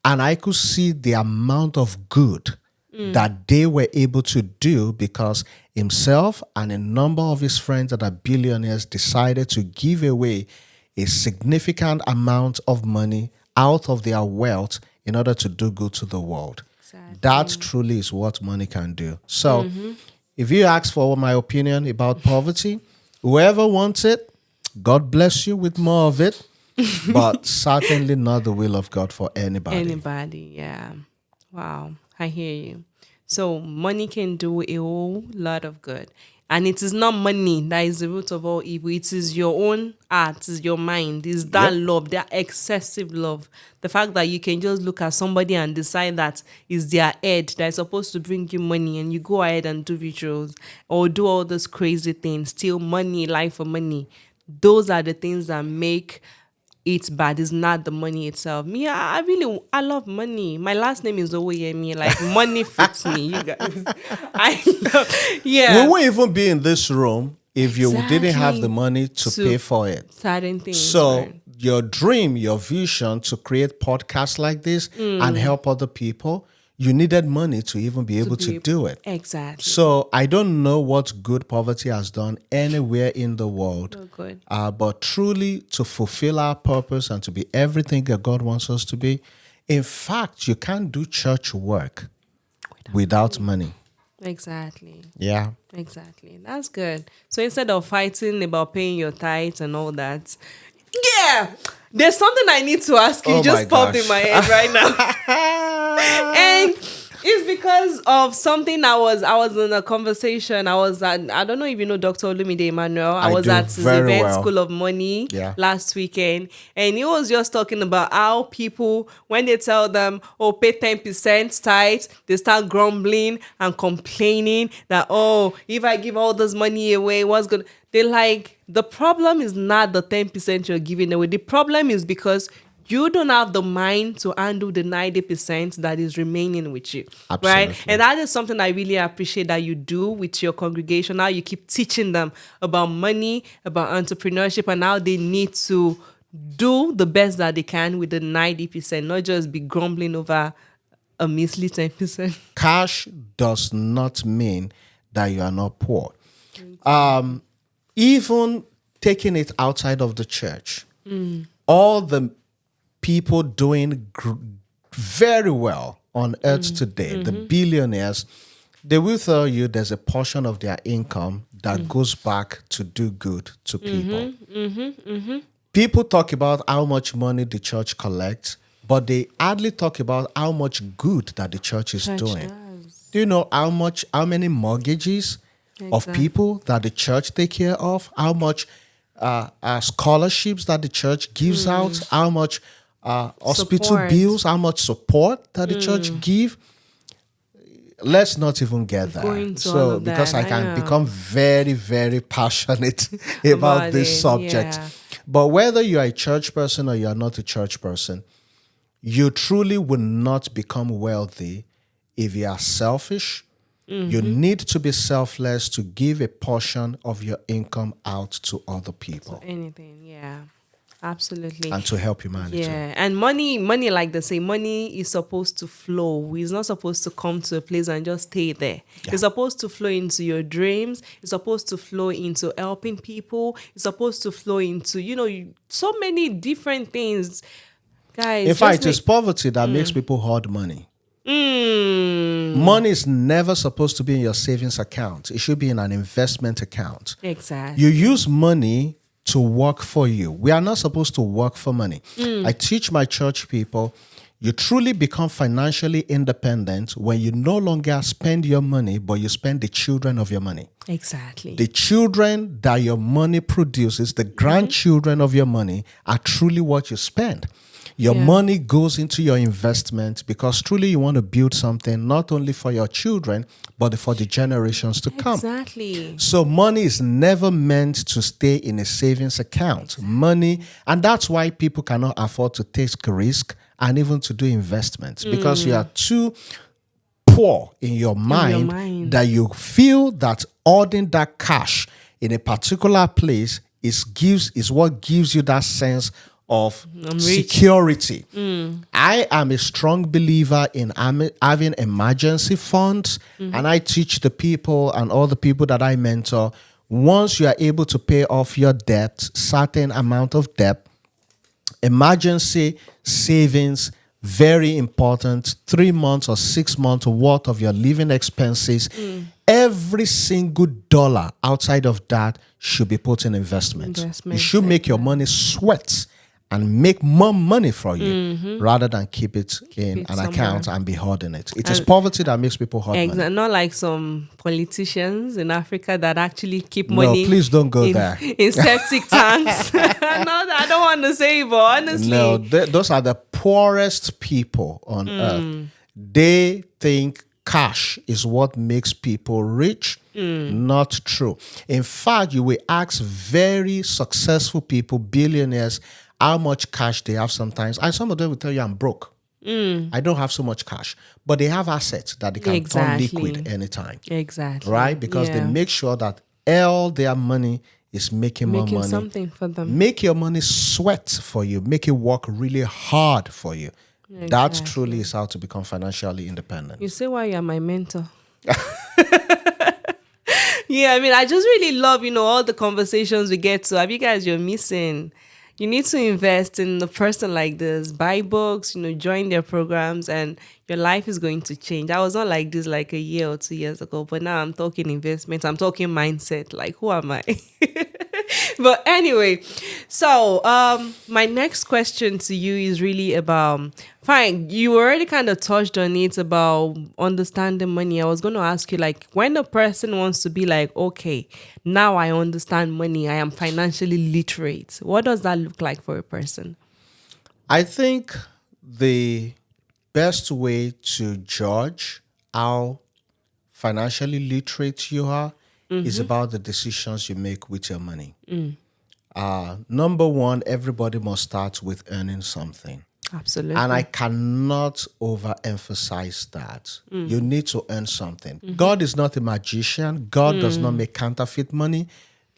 and I could see the amount of good that they were able to do because himself and a number of his friends that are billionaires decided to give away a significant amount of money out of their wealth in order to do good to the world. Exactly. That truly is what money can do. So, if you ask for my opinion about poverty, whoever wants it, God bless you with more of it, but certainly not the will of God for anybody. Anybody, yeah. Wow, I hear you. So money can do a whole lot of good. And it is not money that is the root of all evil. It is your own heart, it is your mind, it's that Yep. love, that excessive love. The fact that you can just look at somebody and decide that is their head that is supposed to bring you money, and you go ahead and do rituals or do all those crazy things, steal money, lie for money. Those are the things that make it's bad. It's not the money itself. Me, I love money. My last name is Owoyemi. Like money fits me. You guys, We yeah, won't even be in this room if you didn't have Exactly. the money to pay for it. certain things. So right? your dream, your vision to create podcasts like this and help other people, you needed money to even be able to do it. Exactly. So I don't know what good poverty has done anywhere in the world. Oh, good. But truly to fulfill our purpose and to be everything that God wants us to be. In fact, you can't do church work without money. Exactly. Yeah. Exactly. That's good. So instead of fighting about paying your tithes and all that, yeah, there's something I need to ask you. Oh Just my popped gosh. in my head right now. And it's because of something I was in a conversation. I don't know if you know Dr. Olumide Emmanuel. I was do at his very event well. School of Money Yeah. last weekend, and he was just talking about how people, when they tell them, oh, pay 10% tithe, they start grumbling and complaining that, oh, if I give all this money away, what's good? They're like, the problem is not the 10% you're giving away. The problem is because you don't have the mind to handle the 90% that is remaining with you. Right? Absolutely. And that is something I really appreciate that you do with your congregation. How you keep teaching them about money, about entrepreneurship, and how they need to do the best that they can with the 90%, not just be grumbling over a measly 10%. Cash does not mean that you are not poor. Even taking it outside of the church, all the people doing very well on earth today, the billionaires, they will tell you there's a portion of their income that goes back to do good to people. People talk about how much money the church collects, but they hardly talk about how much good that the church is doing. Do you know how many mortgages of people that the church take care of? How much scholarships that the church gives out? How much hospital Support. bills? How much support that the church give? Let's not even get Go there. into all So of because that, I I can know. become very, very passionate about this it, subject. yeah. But whether you are a church person or you are not a church person, you truly will not become wealthy if you are selfish. You need to be selfless to give a portion of your income out to other people Anything, yeah. Absolutely. and to help humanity. Yeah, and money, like they say, money is supposed to flow. It's not supposed to come to a place and just stay there. Yeah. It's supposed to flow into your dreams. It's supposed to flow into helping people. It's supposed to flow into, so many different things. Guys, In just fact, it's poverty that makes people hoard money. Money is never supposed to be in your savings account. It should be in an investment account. Exactly. You use money to work for you. We are not supposed to work for money. I teach my church people, you truly become financially independent when you no longer spend your money, but you spend the children of your money. Exactly. The children that your money produces, the grandchildren of your money, are truly what you spend. Your money goes into your investment because truly you want to build something not only for your children, but for the generations to come. Exactly. So money is never meant to stay in a savings account. Money, and that's why people cannot afford to take risk and even to do investments because you are too poor in your mind that you feel that holding that cash in a particular place is what gives you that sense of security. I am a strong believer in having emergency funds, and I teach the people and all the people that I mentor, once you are able to pay off your debt, certain amount of debt, Emergency savings, very important. 3 months or 6 months worth of your living expenses. Every single dollar outside of that should be put in investment. You should make your money sweat and make more money for you rather than keep it in it an somewhere. account and be hoarding it. It is poverty that makes people hoard money. Not like some politicians in Africa that actually keep No, money. please don't go in, there. in septic tanks. No, I don't want to say, but honestly, No, those are the poorest people on earth. They think cash is what makes people rich. Not true. In fact, you will ask very successful people, billionaires, how much cash they have sometimes. And some of them will tell you, I'm broke. I don't have so much cash. But they have assets that they can turn liquid anytime. Exactly. Right? Because they make sure that all their money is making more money. Something for them. Make your money sweat for you. Make it work really hard for you. That truly is how to become financially independent. You say why you're my mentor. Yeah, I mean, I just really love, all the conversations we get to have. You guys, you're missing. You need to invest in a person like this. Buy books, join their programs, and your life is going to change. I was not like this like a year or 2 years ago, but now I'm talking investments. I'm talking mindset. Like, who am I? But anyway, so my next question to you is really about, fine, you already kind of touched on it about understanding money. I was going to ask you, like, when a person wants to be like, okay, now I understand money, I am financially literate, what does that look like for a person? I think the best way to judge how financially literate you are is about the decisions you make with your money. Number one, everybody must start with earning something. Absolutely. And I cannot overemphasize that. You need to earn something. God is not a magician. God does not make counterfeit money.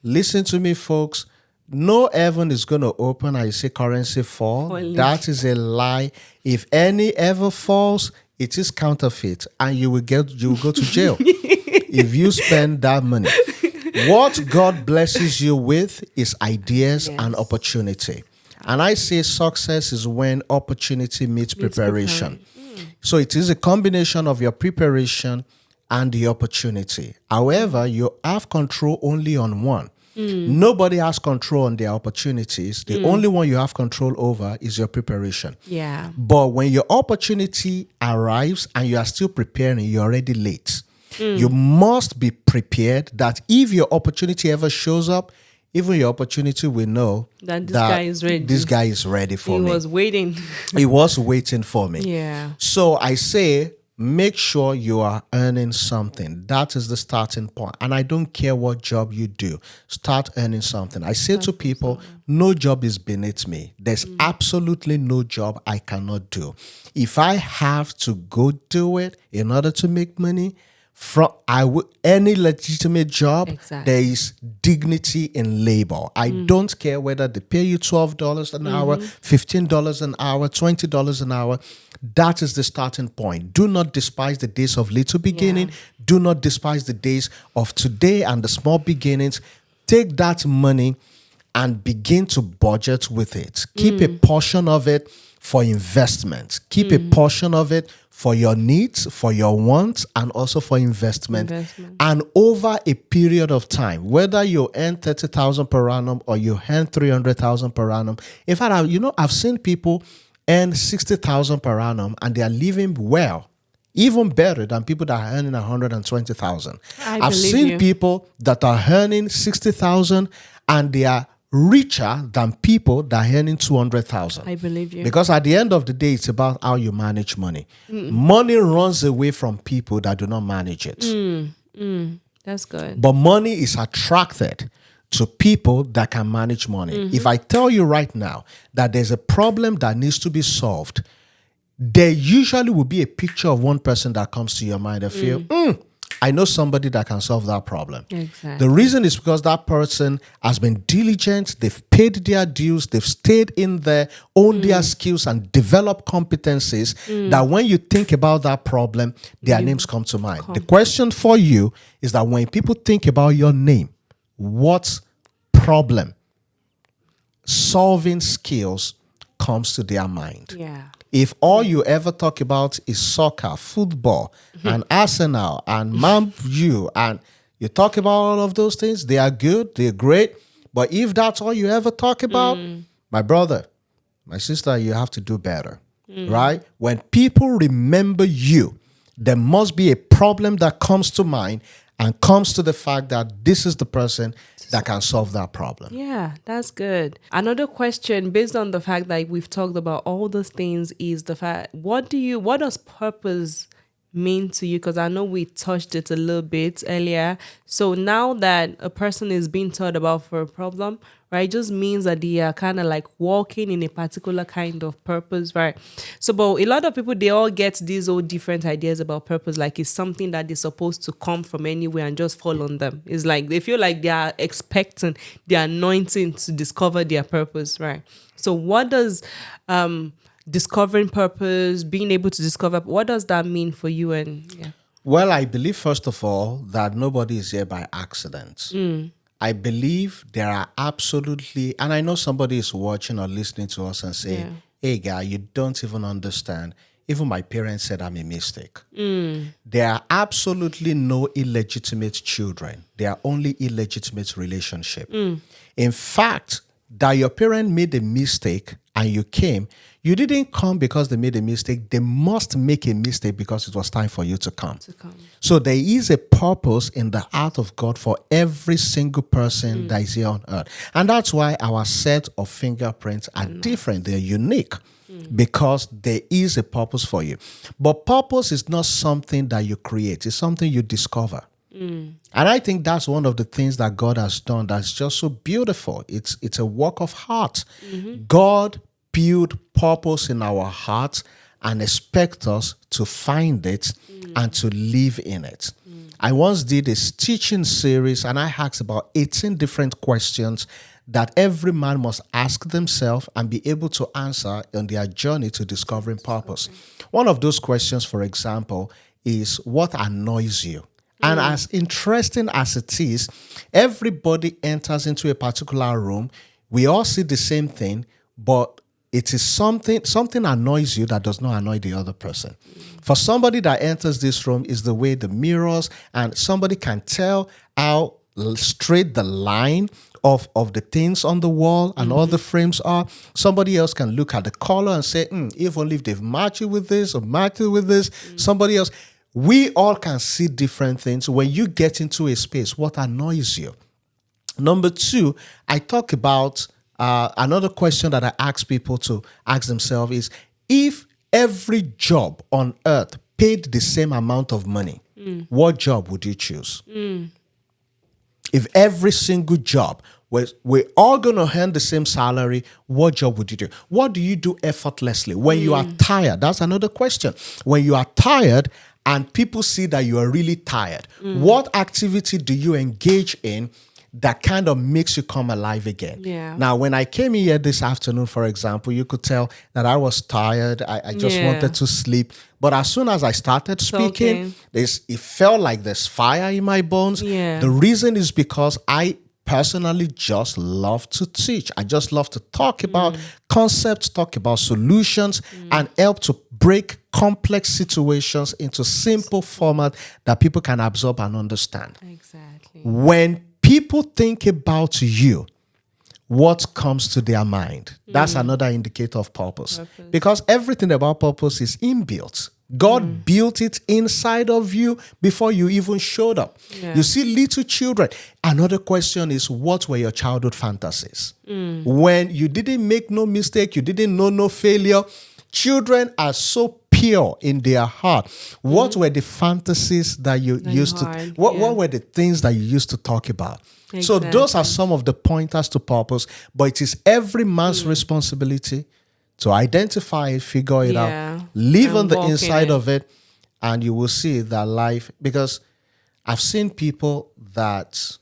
Listen to me, folks. No heaven is going to open and you see currency fall. That is a lie. If any ever falls, it is counterfeit and you will go to jail if you spend that money. What God blesses you with is ideas and opportunity. And I say success is when opportunity meets preparation. So it is a combination of your preparation and the opportunity. However, you have control only on one. Nobody has control on their opportunities. The only one you have control over is your preparation. Yeah. But when your opportunity arrives and you are still preparing, you're already late. You must be prepared that if your opportunity ever shows up, even your opportunity will know that this guy is ready. This guy is ready for me. He was waiting. He was waiting for me. Yeah. So I say, make sure you are earning something. That is the starting point. And I don't care what job you do. Start earning something. I say to people, no job is beneath me. There's absolutely no job I cannot do. If I have to go do it in order to make money, any legitimate job, there is dignity in labor. I don't care whether they pay you $12 an hour, $15 an hour, $20 an hour. That is the starting point. Do not despise the days of little beginning. Do not despise the days of today and the small beginnings. Take that money and begin to budget with it. Keep a portion of it for investment. Keep a portion of it for your needs, for your wants, and also for investment. And over a period of time, whether you earn 30,000 per annum or you earn 300,000 per annum. In fact, I've seen people earn 60,000 per annum and they are living well, even better than people that are earning 120,000. I've seen people that are earning 60,000 and they are richer than people that are earning 200,000. I believe you. Because at the end of the day, it's about how you manage money. Money runs away from people that do not manage it. That's good. But money is attracted to people that can manage money. If I tell you right now that there's a problem that needs to be solved, there usually will be a picture of one person that comes to your mind and feel, I know somebody that can solve that problem. Exactly. The reason is because that person has been diligent, they've paid their dues, they've stayed in there, owned their skills and developed competencies that when you think about that problem, their names come to mind. The question for you is that when people think about your name, what problem solving skills comes to their mind. Yeah. If all you ever talk about is soccer, football, and Arsenal, and Man U, and you talk about all of those things, they are good, they're great. But if that's all you ever talk about, my brother, my sister, you have to do better, right? When people remember you, there must be a problem that comes to mind and comes to the fact that this is the person that can solve that problem. Yeah, that's good. Another question based on the fact that we've talked about all those things is the fact, what does purpose mean to you? Because I know we touched it a little bit earlier. So now that a person is being taught about for a problem, right, it just means that they are kind of like walking in a particular kind of purpose, right? So, but a lot of people, they all get these all different ideas about purpose, like it's something that they're supposed to come from anywhere and just fall on them. It's like they feel like they are expecting the anointing to discover their purpose, right? So what does discovering purpose, being able to discover, what does that mean for you? And yeah. Well, I believe, first of all, that nobody is here by accident. I believe there are absolutely, and I know somebody is watching or listening to us and saying, hey, guy, you don't even understand. Even my parents said I'm a mistake. There are absolutely no illegitimate children. There are only illegitimate relationships. In fact, that your parent made a mistake and you came, you didn't come because they made a mistake. They must make a mistake because it was time for you to come. So there is a purpose in the heart of God for every single person that is here on earth. And that's why our set of fingerprints are different. They're unique because there is a purpose for you. But purpose is not something that you create. It's something you discover. And I think that's one of the things that God has done that's just so beautiful. It's a work of heart. God build purpose in our hearts and expect us to find it and to live in it. I once did a teaching series and I asked about 18 different questions that every man must ask themselves and be able to answer on their journey to discovering purpose. One of those questions, for example, is what annoys you? And as interesting as it is, everybody enters into a particular room. We all see the same thing, but it is something annoys you that does not annoy the other person. For somebody that enters this room is the way the mirrors, and somebody can tell how straight the line of the things on the wall and all the frames are. Somebody else can look at the color and say, if only if they've matched it with this or matched it with this. Somebody else. We all can see different things. When you get into a space, what annoys you? Number two, I talk about another question that I ask people to ask themselves is, if every job on earth paid the same amount of money, what job would you choose? If every single job, we're all going to earn the same salary, what job would you do? What do you do effortlessly? When you are tired, that's another question. When you are tired and people see that you are really tired, what activity do you engage in that kind of makes you come alive again? Yeah. Now, when I came here this afternoon, for example, you could tell that I was tired. I just wanted to sleep. But as soon as I started speaking, it felt like there's fire in my bones. Yeah. The reason is because I personally just love to teach. I just love to talk about concepts, talk about solutions, and help to break complex situations into simple format that people can absorb and understand. Exactly. When people think about you, what comes to their mind? That's another indicator of purpose. Because everything about purpose is inbuilt. God built it inside of you before you even showed up. Yeah. You see little children. Another question is, what were your childhood fantasies? When you didn't make no mistake, you didn't know no failure, children are so pure in their heart. What were the fantasies that you used to, what were the things that you used to talk about? Exactly. So those are some of the pointers to purpose, but it is every man's responsibility to identify it, figure it out, live on the inside of it, and you will see that life, because I've seen people that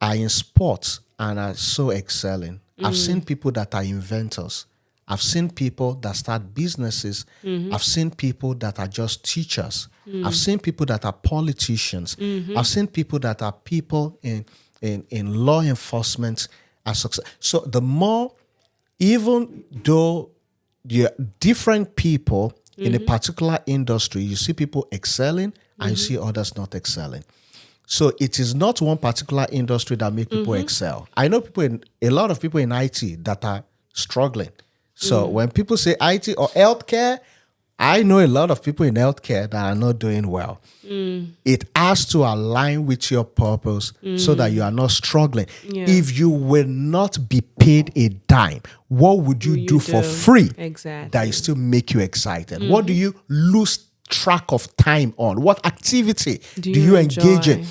are in sports and are so excelling. I've seen people that are inventors. I've seen people that start businesses. I've seen people that are just teachers. I've seen people that are politicians. I've seen people that are people in law enforcement. So the more even though you're different people in a particular industry, you see people excelling and you see others not excelling. So it is not one particular industry that make people excel. I know a lot of people in IT that are struggling. So when people say IT or healthcare, I know a lot of people in healthcare that are not doing well. It has to align with your purpose so that you are not struggling. Yeah. If you will not be paid a dime, what would you do for free Exactly. that still make you excited? What do you lose track of time on? What activity do you engage in?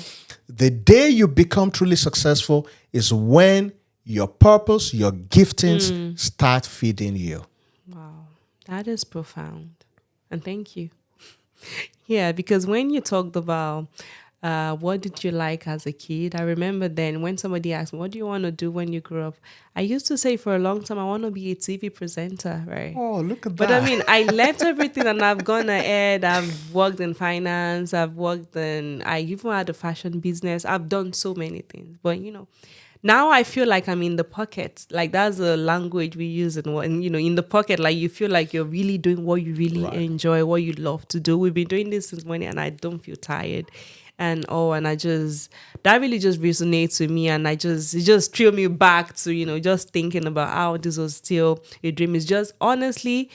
The day you become truly successful is when your purpose, your giftings start feeding you. Wow, that is profound. And thank you. Yeah, because when you talked about what did you like as a kid, I remember then when somebody asked me, what do you want to do when you grow up? I used to say for a long time, I want to be a TV presenter, right? Oh, look at But that. I mean, I left everything and I've gone ahead. I've worked in finance. I even had a fashion business. I've done so many things. But, now I feel like I'm in the pocket. Like that's a language we use in the pocket, like you feel like you're really doing what you really enjoy, what you love to do. We've been doing this since morning and I don't feel tired. That really just resonates with me, and it just threw me back to, just thinking about how this was still a dream. It's just honestly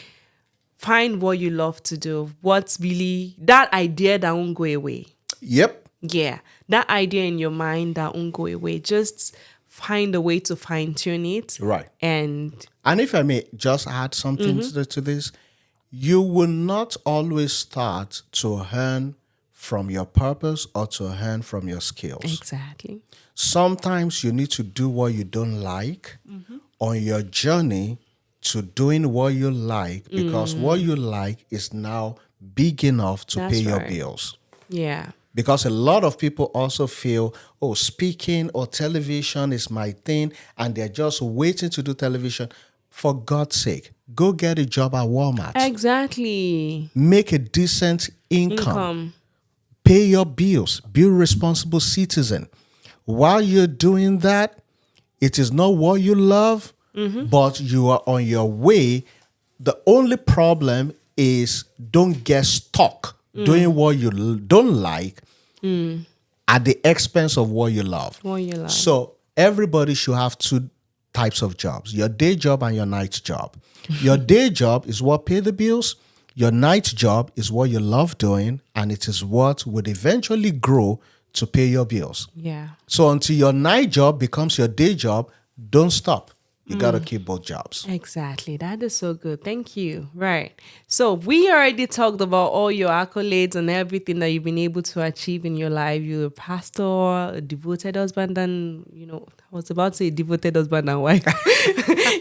find what you love to do. What's really that idea that won't go away. Yep. Yeah, that idea in your mind that won't go away. Just find a way to fine tune it. Right. And if I may just add something to this, you will not always start to earn from your purpose or to earn from your skills. Exactly. Sometimes you need to do what you don't like on your journey to doing what you like, because what you like is now big enough to pay your bills. Yeah. Because a lot of people also feel, speaking or television is my thing, and they're just waiting to do television. For God's sake, go get a job at Walmart. Exactly. Make a decent income. Pay your bills. Be a responsible citizen. While you're doing that, it is not what you love, but you are on your way. The only problem is don't get stuck doing what you don't like at the expense of what you love. So everybody should have two types of jobs: your day job and your night job. Your day job is what pay the bills. Your night job is what you love doing, and it is what would eventually grow to pay your bills. Yeah. So until your night job becomes your day job, don't stop. You got to keep both jobs. Exactly. That is so good. Thank you. Right. So we already talked about all your accolades and everything that you've been able to achieve in your life. You're a pastor, a devoted husband, and, I was about to say devoted husband and wife.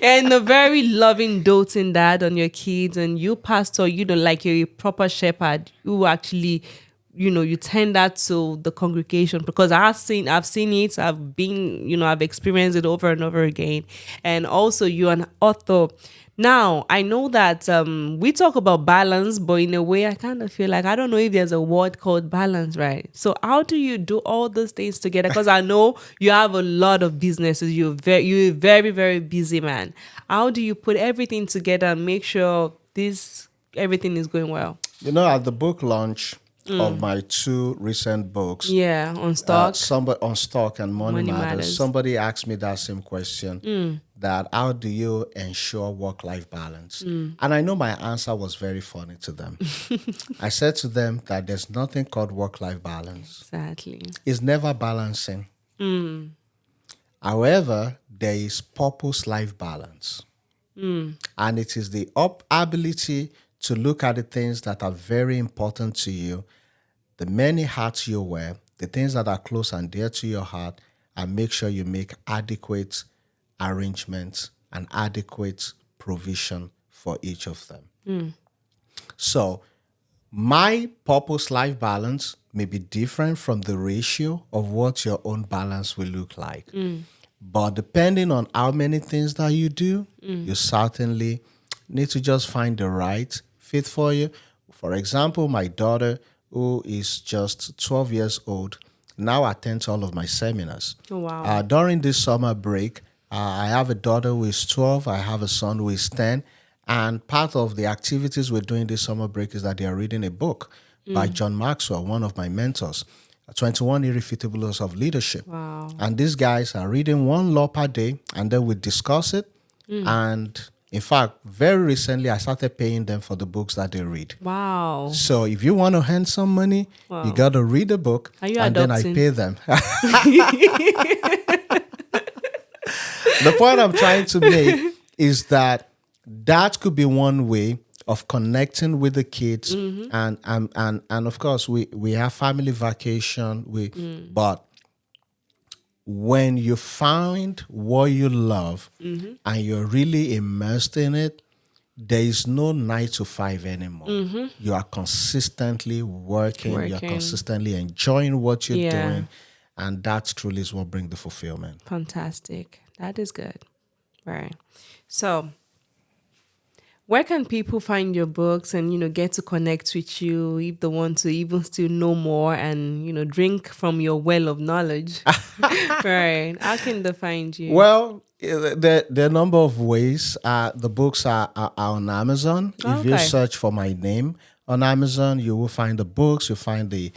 And a very loving, doting dad on your kids. And you, pastor, like you're a proper shepherd who actually you tender to the congregation, because I've seen it. I've been, I've experienced it over and over again. And also you're an author. Now, I know that we talk about balance, but in a way I kind of feel like I don't know if there's a word called balance, right? So how do you do all those things together? Because I know you have a lot of businesses. You're a very, very busy man. How do you put everything together and make sure everything is going well? At the book launch of my two recent books, on stock, on stock and money matters, somebody asked me that same question, that how do you ensure work-life balance? And I know my answer was very funny to them. I said to them that there's nothing called work-life balance. Exactly. It's never balancing. However, there is purpose-life balance. And it is the ability to look at the things that are very important to you, the many hats you wear, the things that are close and dear to your heart, and make sure you make adequate arrangements and adequate provision for each of them. So my purpose life balance may be different from the ratio of what your own balance will look like. But depending on how many things that you do, you certainly need to just find the right fit for you. For example, my daughter, who is just 12 years old, now attends all of my seminars. Oh, wow. During this summer break, I have a daughter who is 12. I have a son who is 10. And part of the activities we're doing this summer break is that they are reading a book by John Maxwell, one of my mentors, 21 Irrefutable Laws of Leadership. Wow. And these guys are reading one law per day, and then we discuss it. And in fact, very recently, I started paying them for the books that they read. Wow. So if you want to earn some money, you got to read a book, Are you and adopting? then I pay them. The point I'm trying to make is that could be one way of connecting with the kids, and of course we have family vacation. But when you find what you love and you're really immersed in it, there is no 9 to 5 anymore. You are consistently working. You are consistently enjoying what you're doing, and that truly is what brings the fulfillment. Fantastic. That is good. Right. So, where can people find your books and, get to connect with you if they want to even still know more and, drink from your well of knowledge? Right. How can they find you? Well, there are a number of ways. The books are on Amazon. If you search for my name on Amazon, you will find the books. You'll find the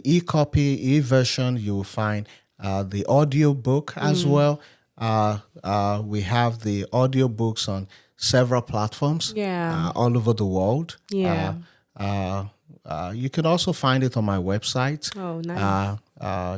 e-copy, e-version. You will find the audio book as well. We have the audio books on several platforms all over the world. Yeah. You can also find it on my website. Oh, nice.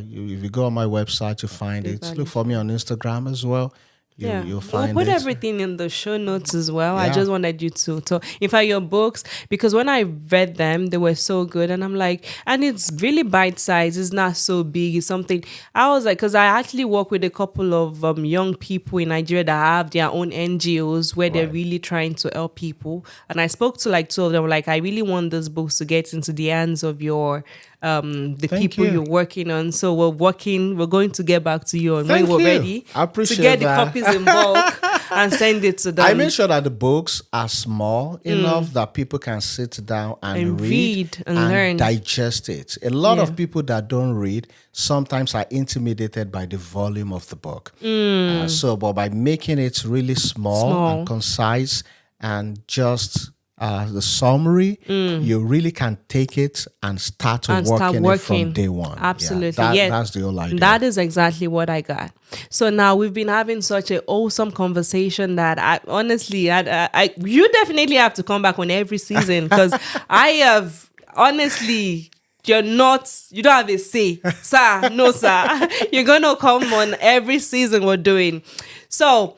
If you go on my website, you find it. Look for me on Instagram as well. You'll find we'll put it. everything in the show notes as well. I Yeah. just wanted you to talk. In fact, your books, because when I read them, they were so good. And I'm like, and it's really bite size. It's not so big. It's something. I was like, because I actually work with a couple of young people in Nigeria that have their own NGOs where they're really trying to help people. And I spoke to like 2 of them. Like, I really want these books to get into the hands of the Thank people you. you're working on. So we're going to get back to you on Thank when we're you. ready I appreciate to get that. the copies in bulk and send it to them. I make sure that the books are small enough that people can sit down and read and learn. digest it. A lot of people that don't read sometimes are intimidated by the volume of the book. But by making it really small and concise and just the summary, you really can take it and start working it from day one. Absolutely. That's the whole idea. That is exactly what I got. So now we've been having such an awesome conversation that I honestly, you definitely have to come back on every season because I have honestly. You don't have a say. Sir, no, sir. You're going to come on every season we're doing. So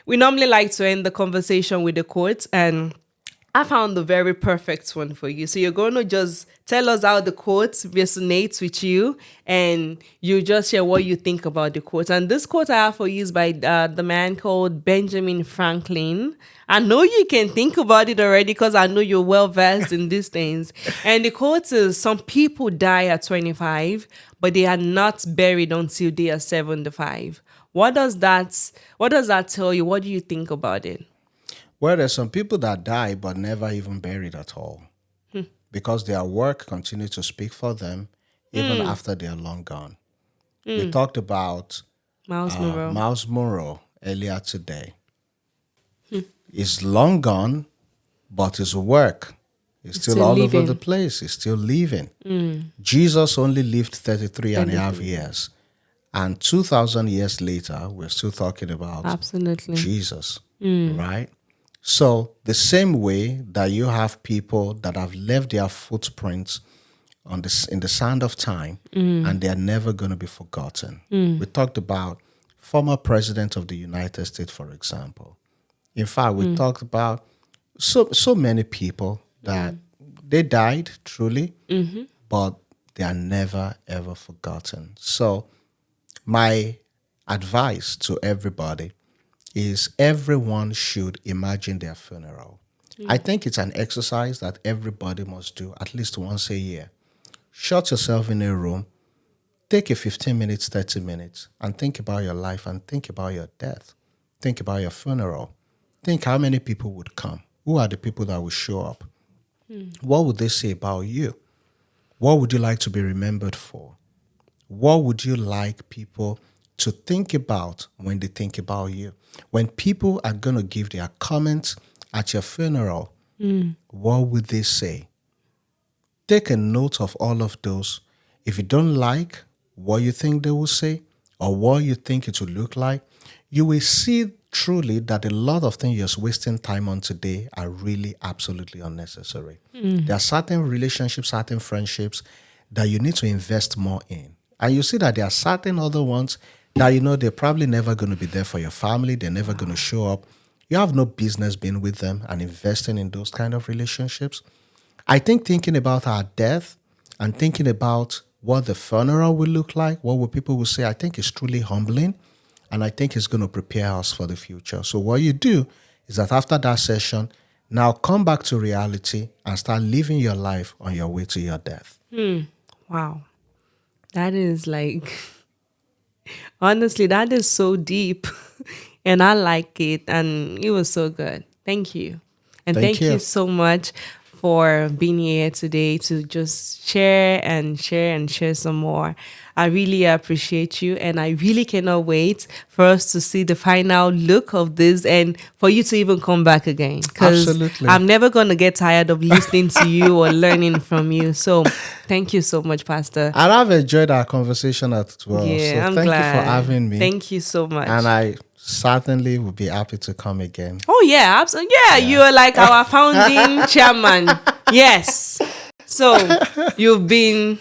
we normally like to end the conversation with the quotes, and I found the very perfect one for you. So you're going to just tell us how the quote resonates with you, and you just share what you think about the quote. And this quote I have for you is by the man called Benjamin Franklin. I know you can think about it already because I know you're well versed in these things. And the quote is, some people die at 25, but they are not buried until they are 75. What does that tell you? What do you think about it? Well, there's some people that die but never even buried at all because their work continues to speak for them even after they are long gone. We talked about Miles Monroe earlier today. He's long gone, but his work is still all over the place. He's still living. Jesus only lived 33 and a half years. And 2,000 years later, we're still talking about Jesus, right? So the same way that you have people that have left their footprints in the sand of time and they're never going to be forgotten. We talked about former president of the United States, for example. In fact, we talked about so many people that they died truly, but they are never, ever forgotten. So my advice to everybody is everyone should imagine their funeral. I think it's an exercise that everybody must do at least once a year. Shut yourself in a room, take a 15 minutes, 30 minutes, and think about your life and think about your death. Think about your funeral. Think how many people would come. Who are the people that will show up? What would they say about you? What would you like to be remembered for? What would you like people to think about when they think about you. When people are going to give their comments at your funeral, what would they say? Take a note of all of those. If you don't like what you think they will say or what you think it will look like, you will see truly that a lot of things you're wasting time on today are really absolutely unnecessary. There are certain relationships, certain friendships that you need to invest more in. And you see that there are certain other ones that they're probably never going to be there for your family. They're never going to show up. You have no business being with them and investing in those kind of relationships. I think thinking about our death and thinking about what the funeral will look like, what people will say, I think is truly humbling. And I think it's going to prepare us for the future. So what you do is that after that session, now come back to reality and start living your life on your way to your death. Wow. That is honestly, that is so deep. And I like it. And it was so good. Thank you. And thank you so much for being here today to just share some more. I really appreciate you, and I really cannot wait for us to see the final look of this and for you to even come back again. Because I'm never going to get tired of listening to you or learning from you. So thank you so much, Pastor. And I've enjoyed our conversation as well. Yeah, so I'm thank glad. you for having me. Thank you so much. And I certainly would be happy to come again. Oh, yeah, absolutely. Yeah, you are like our founding chairman. Yes. So you've been...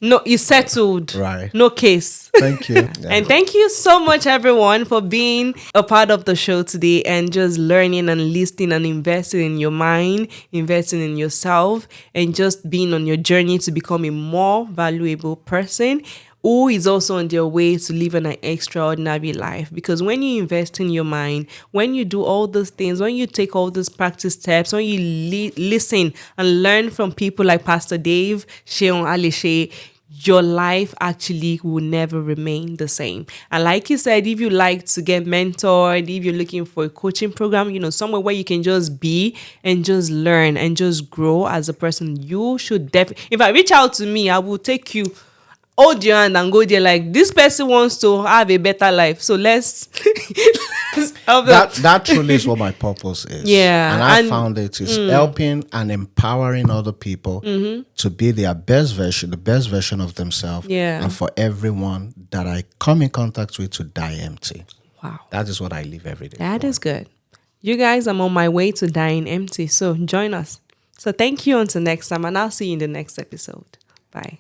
No, you settled. Right. No case. Thank you. Yeah. And thank you so much, everyone, for being a part of the show today and just learning and listening and investing in your mind, investing in yourself, and just being on your journey to become a more valuable person who is also on their way to living an extraordinary life. Because when you invest in your mind, when you do all those things, when you take all those practice steps, when you listen and learn from people like Pastor Dave Alese, your life actually will never remain the same. And like you said, if you like to get mentored, if you're looking for a coaching program, somewhere where you can just be and just learn and just grow as a person, you should definitely, if I reach out to me, I will take you, hold your hand and go there like, this person wants to have a better life. So let's help them. That truly is what my purpose is. Yeah. And I found it is helping and empowering other people to be their best version, the best version of themselves. Yeah. And for everyone that I come in contact with to die empty. Wow. That is what I live every day. That is good. You guys, I'm on my way to dying empty. So join us. So thank you until next time. And I'll see you in the next episode. Bye.